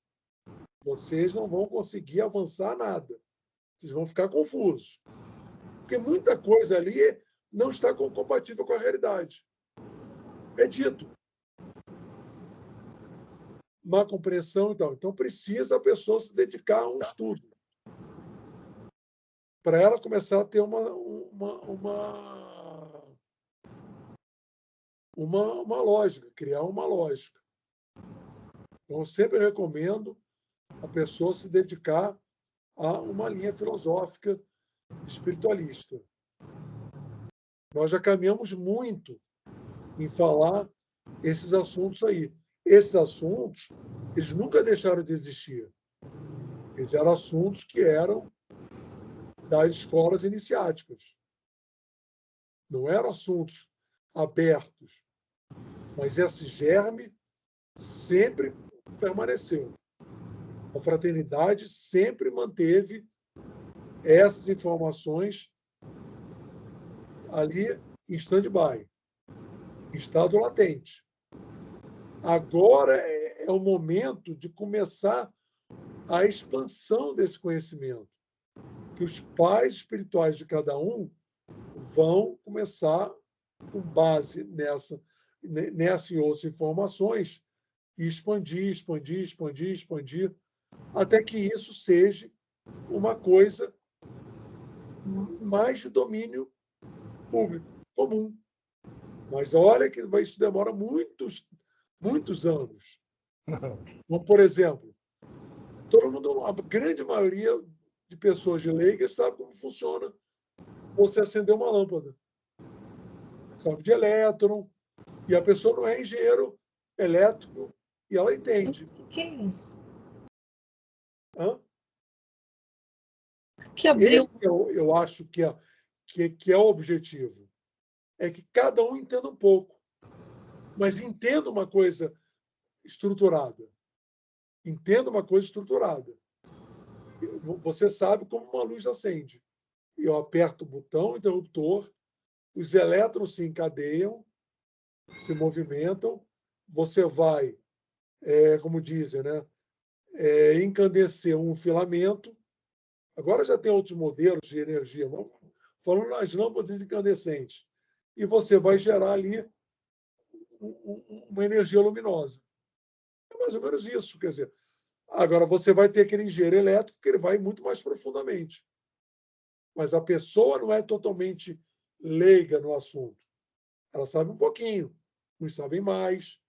vocês não vão conseguir avançar nada. Vocês vão ficar confusos. Porque muita coisa ali não está compatível com a realidade. É dito. Má compreensão e tal. Então, precisa a pessoa se dedicar a um estudo para ela começar a ter uma lógica, criar uma lógica. Então, eu sempre recomendo a pessoa se dedicar a uma linha filosófica espiritualista. Nós já caminhamos muito em falar esses assuntos aí. esses assuntos, eles nunca deixaram de existir. Eles eram assuntos que eram das escolas iniciáticas. Não eram assuntos abertos, mas esse germe sempre permaneceu. A fraternidade sempre manteve essas informações ali em stand-by, em estado latente. Agora é o momento de começar a expansão desse conhecimento, que os pais espirituais de cada um vão começar, com base nessa e outras informações, e expandir, até que isso seja uma coisa mais de domínio público, comum. Mas olha que isso demora muitos anos. Como, por exemplo, todo mundo, a grande maioria de pessoas de leigas sabe como funciona você acender uma lâmpada. Sabe de elétron, e a pessoa não é engenheiro elétrico e ela entende. O que é isso? Hã? Que abriu. Eu acho que é o objetivo. É que cada um entenda um pouco, mas entenda uma coisa estruturada. Entenda uma coisa estruturada. Você sabe como uma luz acende. Eu aperto o botão, o interruptor, os elétrons se encadeiam, se movimentam, você vai, como dizem, né, encandecer um filamento. Agora já tem outros modelos de energia, falando nas lâmpadas incandescentes. E você vai gerar ali uma energia luminosa. É mais ou menos isso, quer dizer. Agora, você vai ter aquele engenheiro elétrico que ele vai muito mais profundamente. Mas a pessoa não é totalmente leiga no assunto. Ela sabe um pouquinho. Uns sabem mais,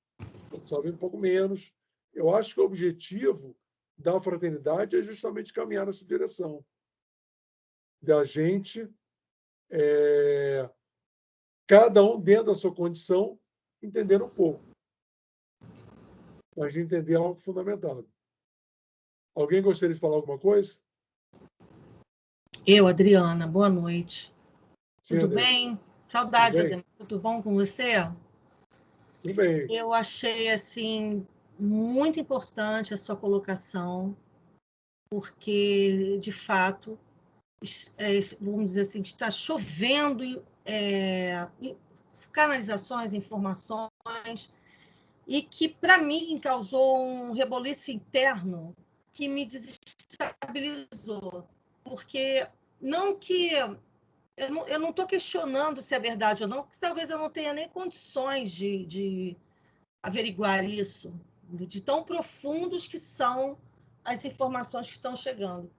outros sabem um pouco menos. Eu acho que o objetivo da fraternidade é justamente caminhar nessa direção. Da gente, cada um dentro da sua condição, entender um pouco. Mas entender algo fundamentado. Alguém gostaria de falar alguma coisa? Eu, Adriana, boa noite. Sim, Tudo Adriana. bem? Saudade, Tudo bem? Adriana. Tudo bom com você? Tudo bem. Eu achei, assim, muito importante a sua colocação, porque, de fato, vamos dizer assim, está chovendo canalizações, informações, e que, para mim, causou um reboliço interno que me desestabilizou. Porque, não que... Eu não estou questionando se é verdade ou não, porque talvez eu não tenha nem condições de averiguar isso, de tão profundos que são as informações que estão chegando.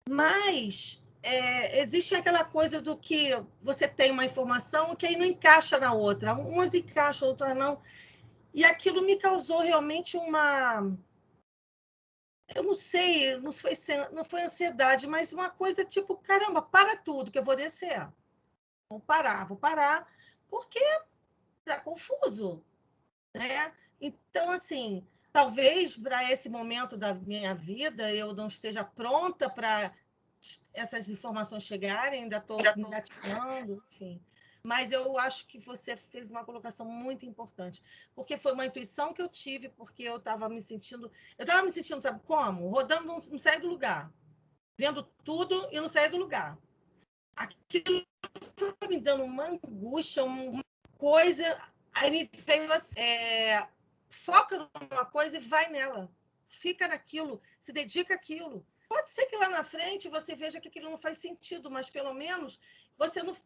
Mas existe aquela coisa do que você tem uma informação que aí não encaixa na outra. Umas encaixam, outras não. E aquilo me causou realmente uma... Eu não sei, não foi ansiedade, mas uma coisa tipo, caramba, para tudo que eu vou descer. Vou parar, porque está confuso, né? Então, assim, talvez para esse momento da minha vida eu não esteja pronta para essas informações chegarem, ainda estou engatinhando, enfim. Mas eu acho que você fez uma colocação muito importante, porque foi uma intuição que eu tive, porque eu estava me sentindo, sabe como? Rodando, não sair do lugar, vendo tudo e não sair do lugar. Aquilo foi me dando uma angústia, uma coisa, aí me veio assim, foca numa coisa e vai nela, fica naquilo, se dedica àquilo. Pode ser que lá na frente você veja que aquilo não faz sentido, mas pelo menos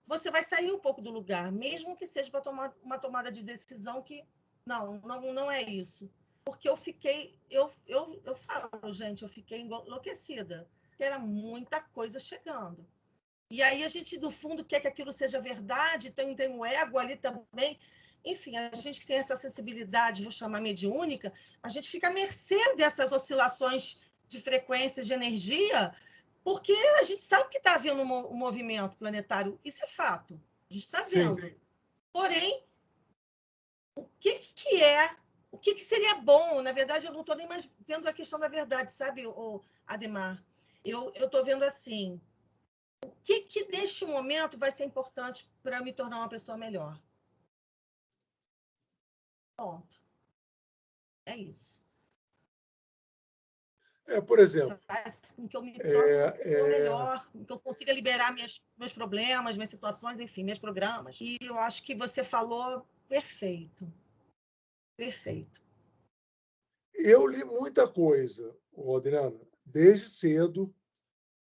você vai sair um pouco do lugar, mesmo que seja para tomar uma tomada de decisão que não é isso. Porque eu falo, gente, eu fiquei enlouquecida, porque era muita coisa chegando. E aí a gente, no fundo, quer que aquilo seja verdade, tem um ego ali também. Enfim, a gente que tem essa sensibilidade, vou chamar mediúnica, a gente fica à mercê dessas oscilações de frequências de energia, porque a gente sabe que está havendo um movimento planetário. Isso é fato. A gente está vendo. Sim. Porém, o que é o que seria bom. Na verdade, eu não estou nem mais vendo a questão da verdade, sabe, Ademar? Eu estou vendo assim, o que neste momento vai ser importante para me tornar uma pessoa melhor? Ponto. É isso. Por exemplo... Faz com que eu me torne uma pessoa melhor, com que eu consiga liberar meus problemas, minhas situações, enfim, meus programas. E eu acho que você falou perfeito. Perfeito. Eu li muita coisa, Adriana, desde cedo.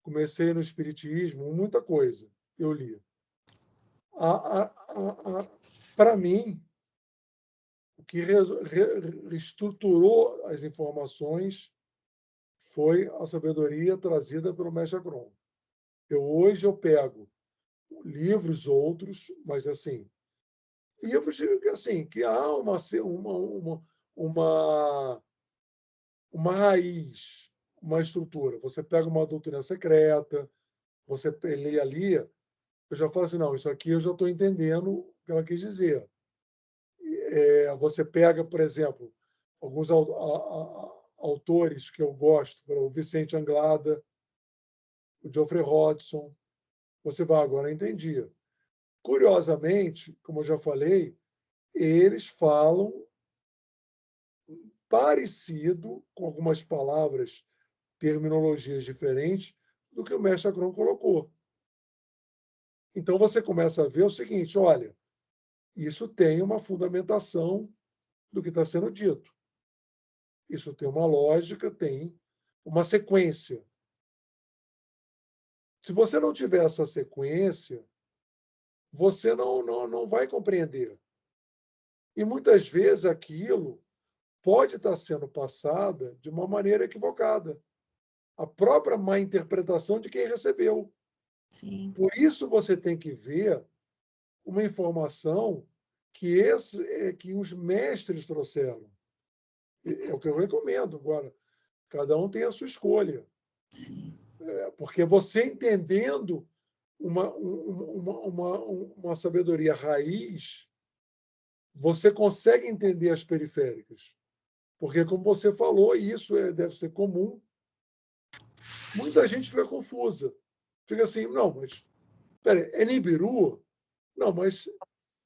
Comecei no espiritismo, muita coisa eu li. Para mim, o que reestruturou as informações foi a sabedoria trazida pelo Mestre Agron. Hoje eu pego livros outros, mas assim, livros assim, que há uma raiz, uma estrutura. Você pega uma doutrina secreta, você lê ali, eu já falo assim, não, isso aqui eu já estou entendendo o que ela quis dizer. Você pega, por exemplo, alguns autores que eu gosto, o Vicente Anglada, o Geoffrey Hodgson, você vai, agora entendi. Curiosamente, como eu já falei, eles falam parecido, com algumas palavras, terminologias diferentes, do que o mestre Agron colocou. Então, você começa a ver o seguinte, olha, isso tem uma fundamentação do que está sendo dito. Isso tem uma lógica, tem uma sequência. Se você não tiver essa sequência, você não vai compreender. E muitas vezes aquilo pode estar sendo passada de uma maneira equivocada. A própria má interpretação de quem recebeu. Sim. Por isso você tem que ver uma informação que os mestres trouxeram. É o que eu recomendo. Agora, cada um tem a sua escolha. Sim. Porque você entendendo uma sabedoria raiz, você consegue entender as periféricas. Porque, como você falou, e isso deve ser comum, muita gente fica confusa. Fica assim, não, mas peraí, é Nibiru? Não, mas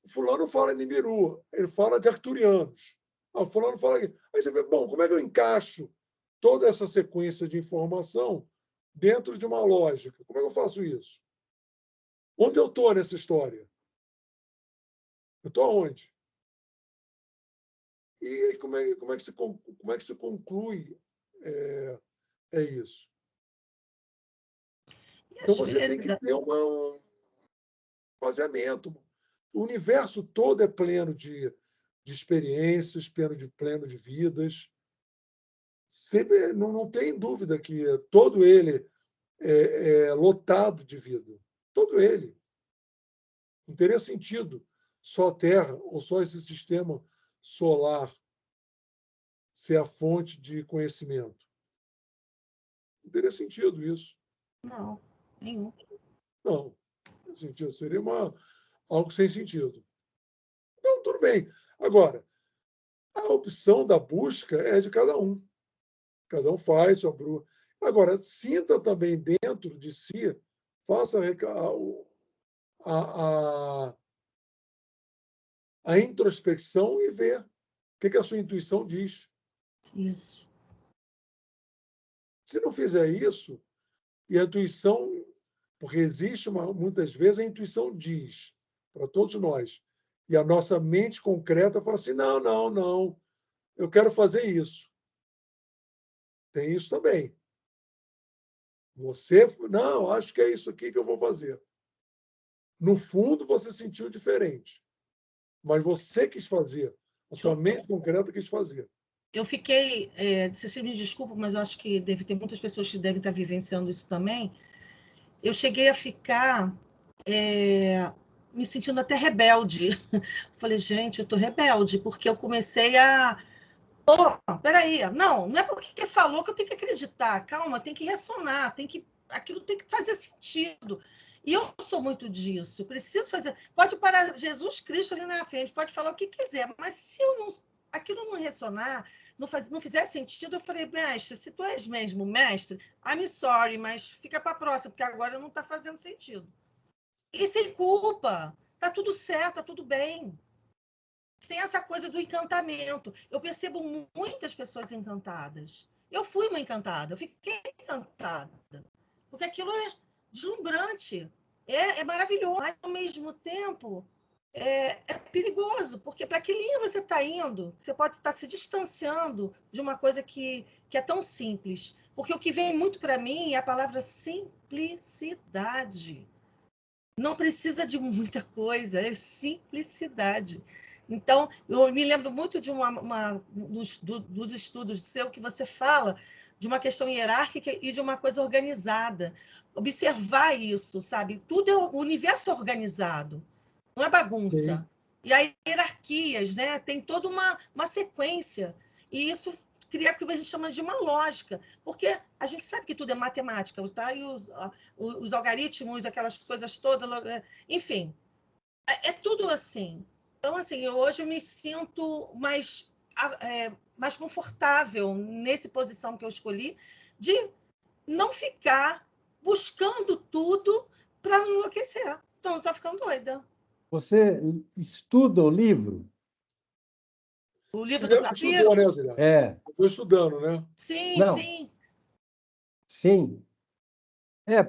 fulano fala Nibiru, ele fala de arturianos. Fulano fala aqui. Aí você vê, bom, como é que eu encaixo toda essa sequência de informação dentro de uma lógica? Como é que eu faço isso? Onde eu estou nessa história? Eu estou aonde? E como é que se conclui isso? Então você tem que ter um baseamento. O universo todo é pleno de experiências, pleno de vidas. Sempre, não tem dúvida que todo ele é lotado de vida. Todo ele. Não teria sentido só a Terra ou só esse sistema solar ser a fonte de conhecimento. Não teria sentido isso. Não, nenhum. Não, não sentido. Seria algo sem sentido. Então, tudo bem. Agora, a opção da busca é de cada um. Cada um faz sua busca. Agora, sinta também dentro de si, faça a introspecção e ver o que a sua intuição diz. Isso. Se não fizer isso, e a intuição, porque existe muitas vezes a intuição diz para todos nós, e a nossa mente concreta fala assim, não, eu quero fazer isso. Tem isso também. Você, não, acho que é isso aqui que eu vou fazer. No fundo, você sentiu diferente, mas você quis fazer. A sua mente concreta quis fazer. Eu fiquei, você me desculpa, mas eu acho que deve ter muitas pessoas que devem estar vivenciando isso também. Eu cheguei a ficar me sentindo até rebelde. Falei, gente, eu estou rebelde, porque eu comecei a... peraí, não é porque falou que eu tenho que acreditar. Calma, tem que ressonar, aquilo tem que fazer sentido. E eu sou muito disso, eu preciso fazer... Pode parar Jesus Cristo ali na frente, pode falar o que quiser, mas se eu não aquilo não ressonar, não fizer sentido, eu falei, mestre, se tu és mesmo mestre, I'm sorry, mas fica para a próxima, porque agora não está fazendo sentido. E sem culpa, tá tudo certo, tá tudo bem. Sem essa coisa do encantamento. Eu percebo muitas pessoas encantadas. Eu fui uma encantada, eu fiquei encantada, porque aquilo é deslumbrante, é maravilhoso, mas ao mesmo tempo é perigoso, porque para que linha você está indo? Você pode estar se distanciando de uma coisa que é tão simples. Porque o que vem muito para mim é a palavra simplicidade. Não precisa de muita coisa, é simplicidade. Então, eu me lembro muito de dos estudos seu que você fala de uma questão hierárquica e de uma coisa organizada. Observar isso, sabe? Tudo o universo é organizado, não é bagunça. Sim. E aí, hierarquias, né? Tem toda uma sequência. E isso cria o que a gente chama de uma lógica, porque a gente sabe que tudo é matemática, tá? E os algoritmos, aquelas coisas todas, enfim, é tudo assim. Então, assim, hoje eu me sinto mais confortável nessa posição que eu escolhi, de não ficar buscando tudo para não enlouquecer. Então, eu estou ficando doida. Você estuda o livro? O livro Você do já estudou, né, Papyrus? Adriano? É. Estou estudando, né? Sim, Não. sim. Sim.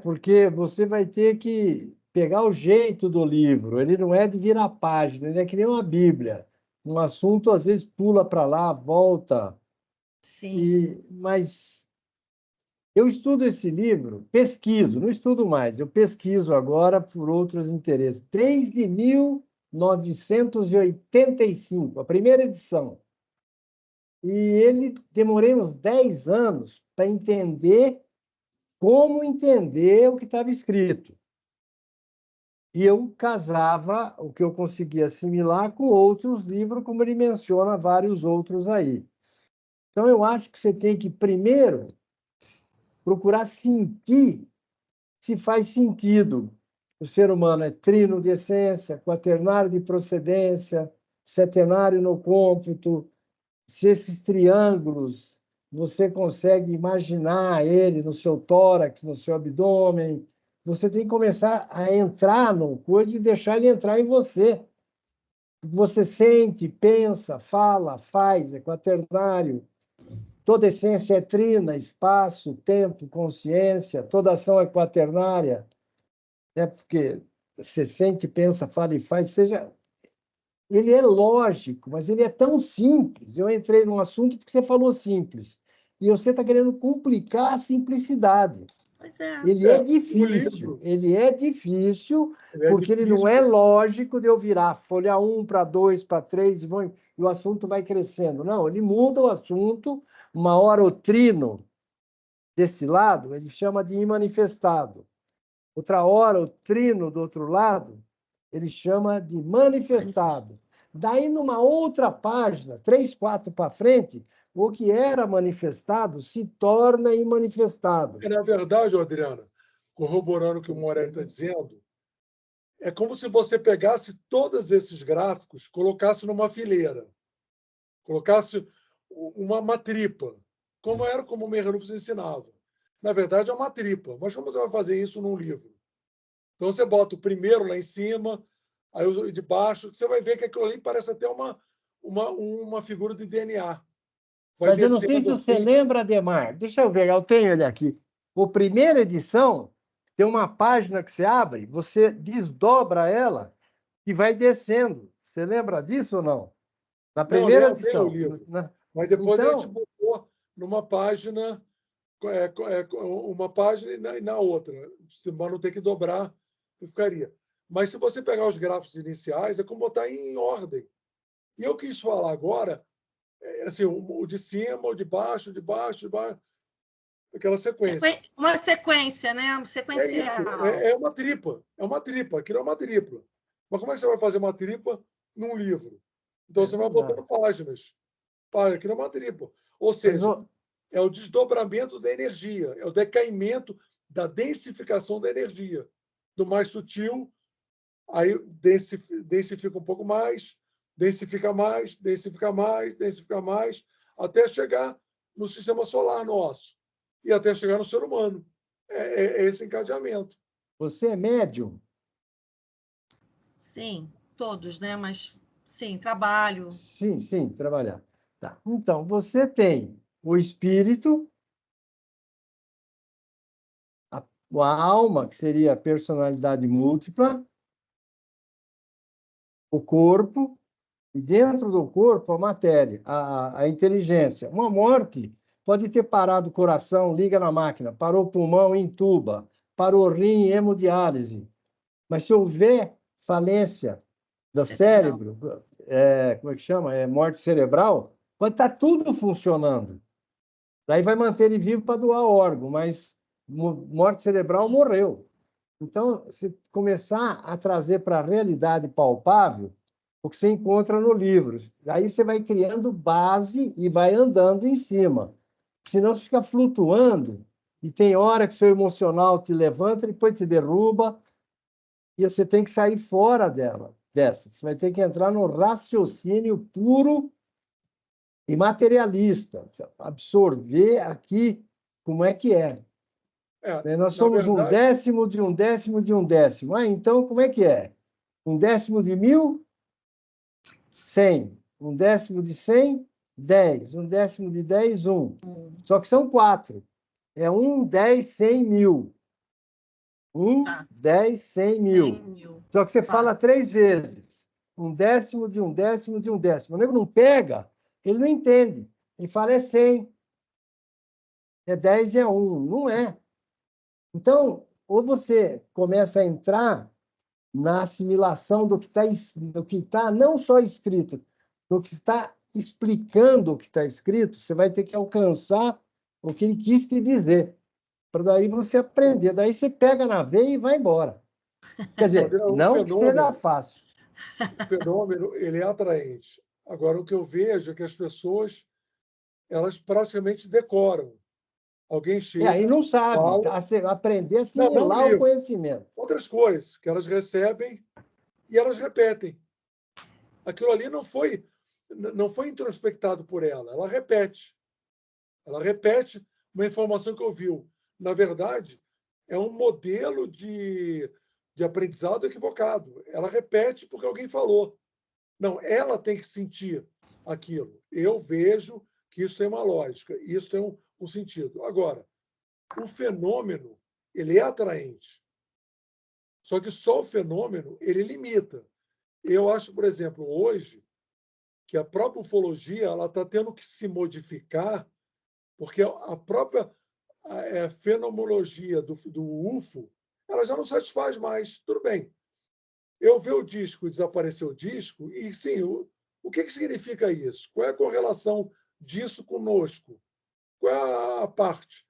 Porque você vai ter que pegar o jeito do livro. Ele não é de virar página, ele é que nem uma Bíblia. Um assunto, às vezes, pula para lá, volta. Sim. Mas eu estudo esse livro, pesquiso, não estudo mais, eu pesquiso agora por outros interesses. Desde 1985, a primeira edição. E ele demorei uns 10 anos para entender como entender o que estava escrito. E eu casava o que eu conseguia assimilar com outros livros, como ele menciona vários outros aí. Então, eu acho que você tem que, primeiro, procurar sentir se faz sentido. O ser humano é trino de essência, quaternário de procedência, setenário no cômputo. Se esses triângulos você consegue imaginar ele no seu tórax, no seu abdômen, você tem que começar a entrar no coisa e deixar ele entrar em você. Você sente, pensa, fala, faz, é quaternário. Toda essência é trina, espaço, tempo, consciência. Toda ação é quaternária. Porque você sente, pensa, fala e faz, seja... Ele é lógico, mas ele é tão simples. Eu entrei num assunto porque você falou simples. E você está querendo complicar a simplicidade. Pois é. Ele é O difícil, livro, ele é difícil, ele é porque ele não é difícil. lógico de eu virar folha 1 para 2 para 3 e o assunto vai crescendo. Não, ele muda o assunto, uma hora o trino desse lado, ele chama de imanifestado. Outra hora o trino do outro lado, ele chama de manifestado. Daí, numa outra página, 3, 4 para frente, o que era manifestado se torna imanifestado. Na verdade, Adriana, corroborando o que o Morelli está dizendo, é como se você pegasse todos esses gráficos, colocasse numa fileira, colocasse uma tripa, como o Merleau ensinava. Na verdade, é uma tripa, mas como você vai fazer isso num livro? Então, você bota o primeiro lá em cima, aí o de baixo, você vai ver que aquilo ali parece até uma figura de DNA. Vai Mas eu não sei se descendo você assim. lembra, Ademar. Deixa eu ver, eu tenho ele aqui. A primeira edição tem uma página que você abre, você desdobra ela e vai descendo. Você lembra disso ou não? Na Não, primeira eu tenho o edição. livro. Mas depois a gente Então, botou numa página, uma página e na outra. Mas não tem que dobrar, ficaria. Mas se você pegar os gráficos iniciais, é como botar em ordem. E eu quis falar agora, assim, o de cima, o de baixo, de baixo, de baixo, aquela sequência. Uma sequência, né? É isso, Sequencial. é uma tripa, aquilo é uma tripla. Mas como é que você vai fazer uma tripla num livro? Então você vai botando páginas. Aquilo é uma tripla. Ou seja, é o desdobramento da energia, é o decaimento da densificação da energia. Do mais sutil, aí densifica um pouco mais, densifica mais, densifica mais, densifica mais, até chegar no sistema solar nosso e até chegar no ser humano. É esse encadeamento. Você é médium? Sim, todos, né? Mas sim, trabalho. Sim, trabalhar. Tá. Então, você tem o espírito, a alma, que seria a personalidade múltipla, o corpo, e dentro do corpo a matéria, a inteligência. Uma morte pode ter parado o coração, liga na máquina, parou o pulmão, entuba, parou o rim, hemodiálise. Mas se houver falência do cérebro, como é que chama? Morte cerebral, pode estar tudo funcionando. Daí vai manter ele vivo para doar órgão, mas morte cerebral morreu. Então, se começar a trazer para a realidade palpável o que você encontra no livro, aí você vai criando base e vai andando em cima. Senão você fica flutuando e tem hora que seu emocional te levanta, depois te derruba, e você tem que sair fora dessa. Você vai ter que entrar no raciocínio puro e materialista, absorver aqui como é que é. Nós somos um décimo de um décimo de um décimo. Então, como é que é? Um décimo de 1000, 100. Um décimo de 100, 10. Um décimo de 10, 1. Só que são 4. É 1, 10, 100, 1000. 1, 10, 100, 1000. Só que você fala 3 vezes. Um décimo de um décimo de um décimo. O nego não pega, ele não entende. Ele fala é 100. É 10 e é 1. Não é. Então, ou você começa a entrar na assimilação do que está não só escrito, do que está explicando o que está escrito, você vai ter que alcançar o que ele quis te dizer, para daí você aprender. Daí você pega na veia e vai embora. Quer dizer, não que seja fácil. O fenômeno, ele é atraente. Agora, o que eu vejo é que as pessoas, elas praticamente decoram. Alguém chega... aí não sabe, aprender a assimilar o conhecimento. Outras coisas que elas recebem e elas repetem. Aquilo ali não foi introspectado por ela. Ela repete. Ela repete uma informação que ouviu. Na verdade, é um modelo de aprendizado equivocado. Ela repete porque alguém falou. Não, ela tem que sentir aquilo. Eu vejo que isso tem uma lógica, isso tem um sentido. Agora, o fenômeno, ele é atraente. Só que só o fenômeno, ele limita. Eu acho, por exemplo, hoje, que a própria ufologia está tendo que se modificar, porque a própria fenomenologia do UFO, ela já não satisfaz mais. Tudo bem. Eu ver o disco e desaparecer o disco, e sim, o que significa isso? Qual é a correlação disso conosco? Qual é a parte?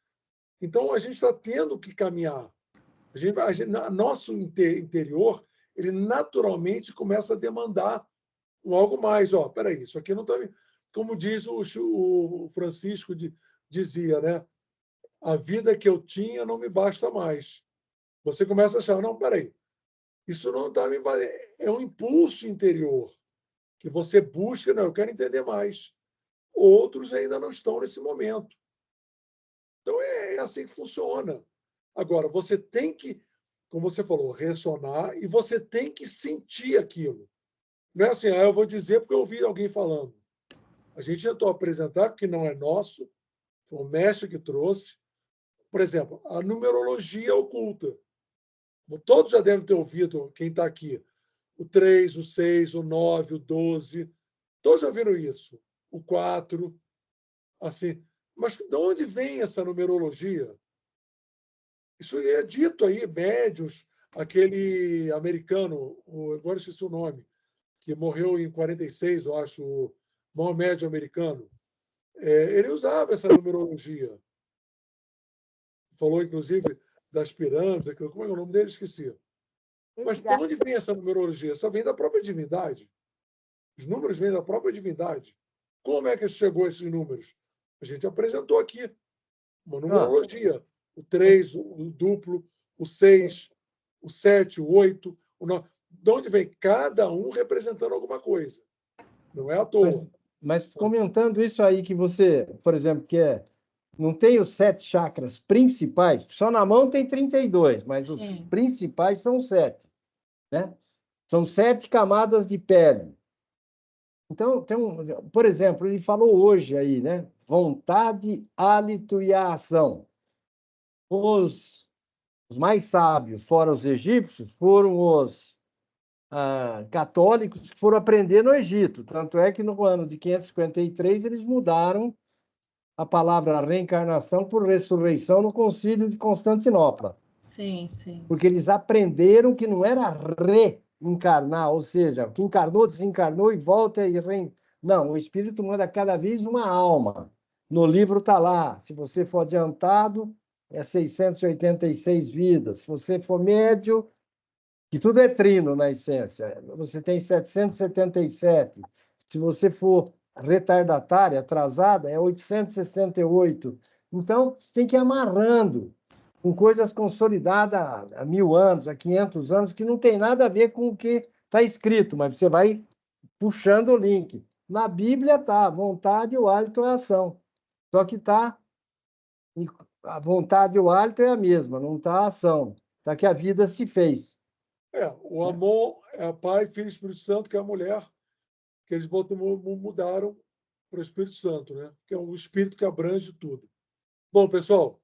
Então, a gente está tendo que caminhar. Nosso interior, ele naturalmente começa a demandar algo mais. Espera aí, isso aqui não está... Como diz o Francisco, dizia, né? A vida que eu tinha não me basta mais. Você começa a achar, não, espera aí, isso não está me... É um impulso interior que você busca, não, eu quero entender mais. Outros ainda não estão nesse momento. Então, é assim que funciona. Agora, você tem que, como você falou, ressonar e você tem que sentir aquilo. Não é assim, eu vou dizer porque eu ouvi alguém falando. A gente tentou apresentar, que não é nosso, foi o mestre que trouxe. Por exemplo, a numerologia oculta. Todos já devem ter ouvido, quem está aqui, o 3, o 6, o 9, o 12. Todos já viram isso. O 4. Assim. Mas de onde vem essa numerologia? Isso é dito aí, médios, aquele americano, agora esqueci o nome, que morreu em 46, eu acho, o maior médio americano. Ele usava essa numerologia. Falou, inclusive, das pirâmides, como é o nome dele? Esqueci. Mas de onde vem essa numerologia? Essa vem da própria divindade. Os números vêm da própria divindade. Como é que chegou a esses números? A gente apresentou aqui uma numerologia. O 3, o duplo, o 6, o 7, o 8, o 9. De onde vem? Cada um representando alguma coisa. Não é à toa. Mas comentando isso aí que você, por exemplo, não tem os 7 chakras principais, só na mão tem 32, mas os Sim. principais são 7, né? São 7 camadas de pele. Então, por exemplo, ele falou hoje aí, né? Vontade, hálito e a ação. Os mais sábios, fora os egípcios, foram os católicos que foram aprender no Egito. Tanto é que no ano de 553 eles mudaram a palavra reencarnação por ressurreição no Concílio de Constantinopla. Sim, sim. Porque eles aprenderam que não era reencarnar, ou seja, o que encarnou, desencarnou e volta e Não, o espírito manda cada vez uma alma. No livro está lá, se você for adiantado, é 686 vidas. Se você for médio, que tudo é trino na essência, você tem 777. Se você for retardatária, atrasada, é 868. Então, você tem que ir amarrando com coisas consolidadas há 1000 anos, há 500 anos, que não tem nada a ver com o que está escrito, mas você vai puxando o link. Na Bíblia está a vontade, o hálito e a ação. Só que está a vontade e o hálito é a mesma, não está a ação. Está que a vida se fez. O amor é Pai, Filho e Espírito Santo, que é a mulher, que eles mudaram para o Espírito Santo, né? Que é um espírito que abrange tudo. Bom, pessoal,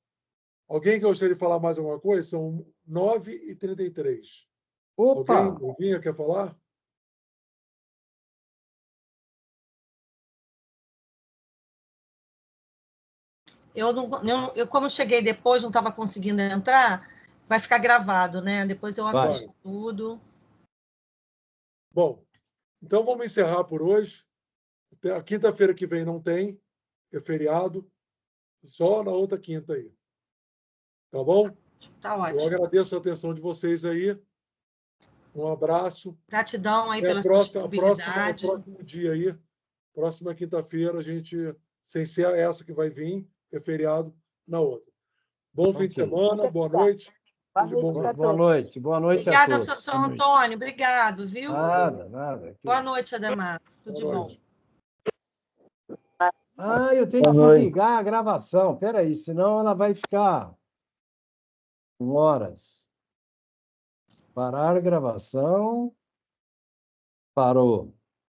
alguém que gostaria de falar mais alguma coisa? São 9h33. Opa! Alguém quer falar? Eu como cheguei depois, não estava conseguindo entrar, vai ficar gravado, né? Depois eu assisto tudo. Bom, então vamos encerrar por hoje. A quinta-feira que vem não tem, é feriado. Só na outra quinta aí. Tá bom? Tá ótimo. Eu agradeço a atenção de vocês aí. Um abraço. Gratidão aí pela disponibilidade. Próximo dia aí, próxima quinta-feira, a gente, sem ser essa que vai vir, é feriado, na outra. Bom fim de semana, boa noite. Boa noite para todos. Boa noite. Boa noite Obrigada, a todos. Sr. Antônio. Obrigado, viu? Nada. Boa noite, Ademar. Tudo de bom. Eu tenho que desligar a gravação. Espera aí, senão ela vai ficar horas. Parar a gravação. Parou.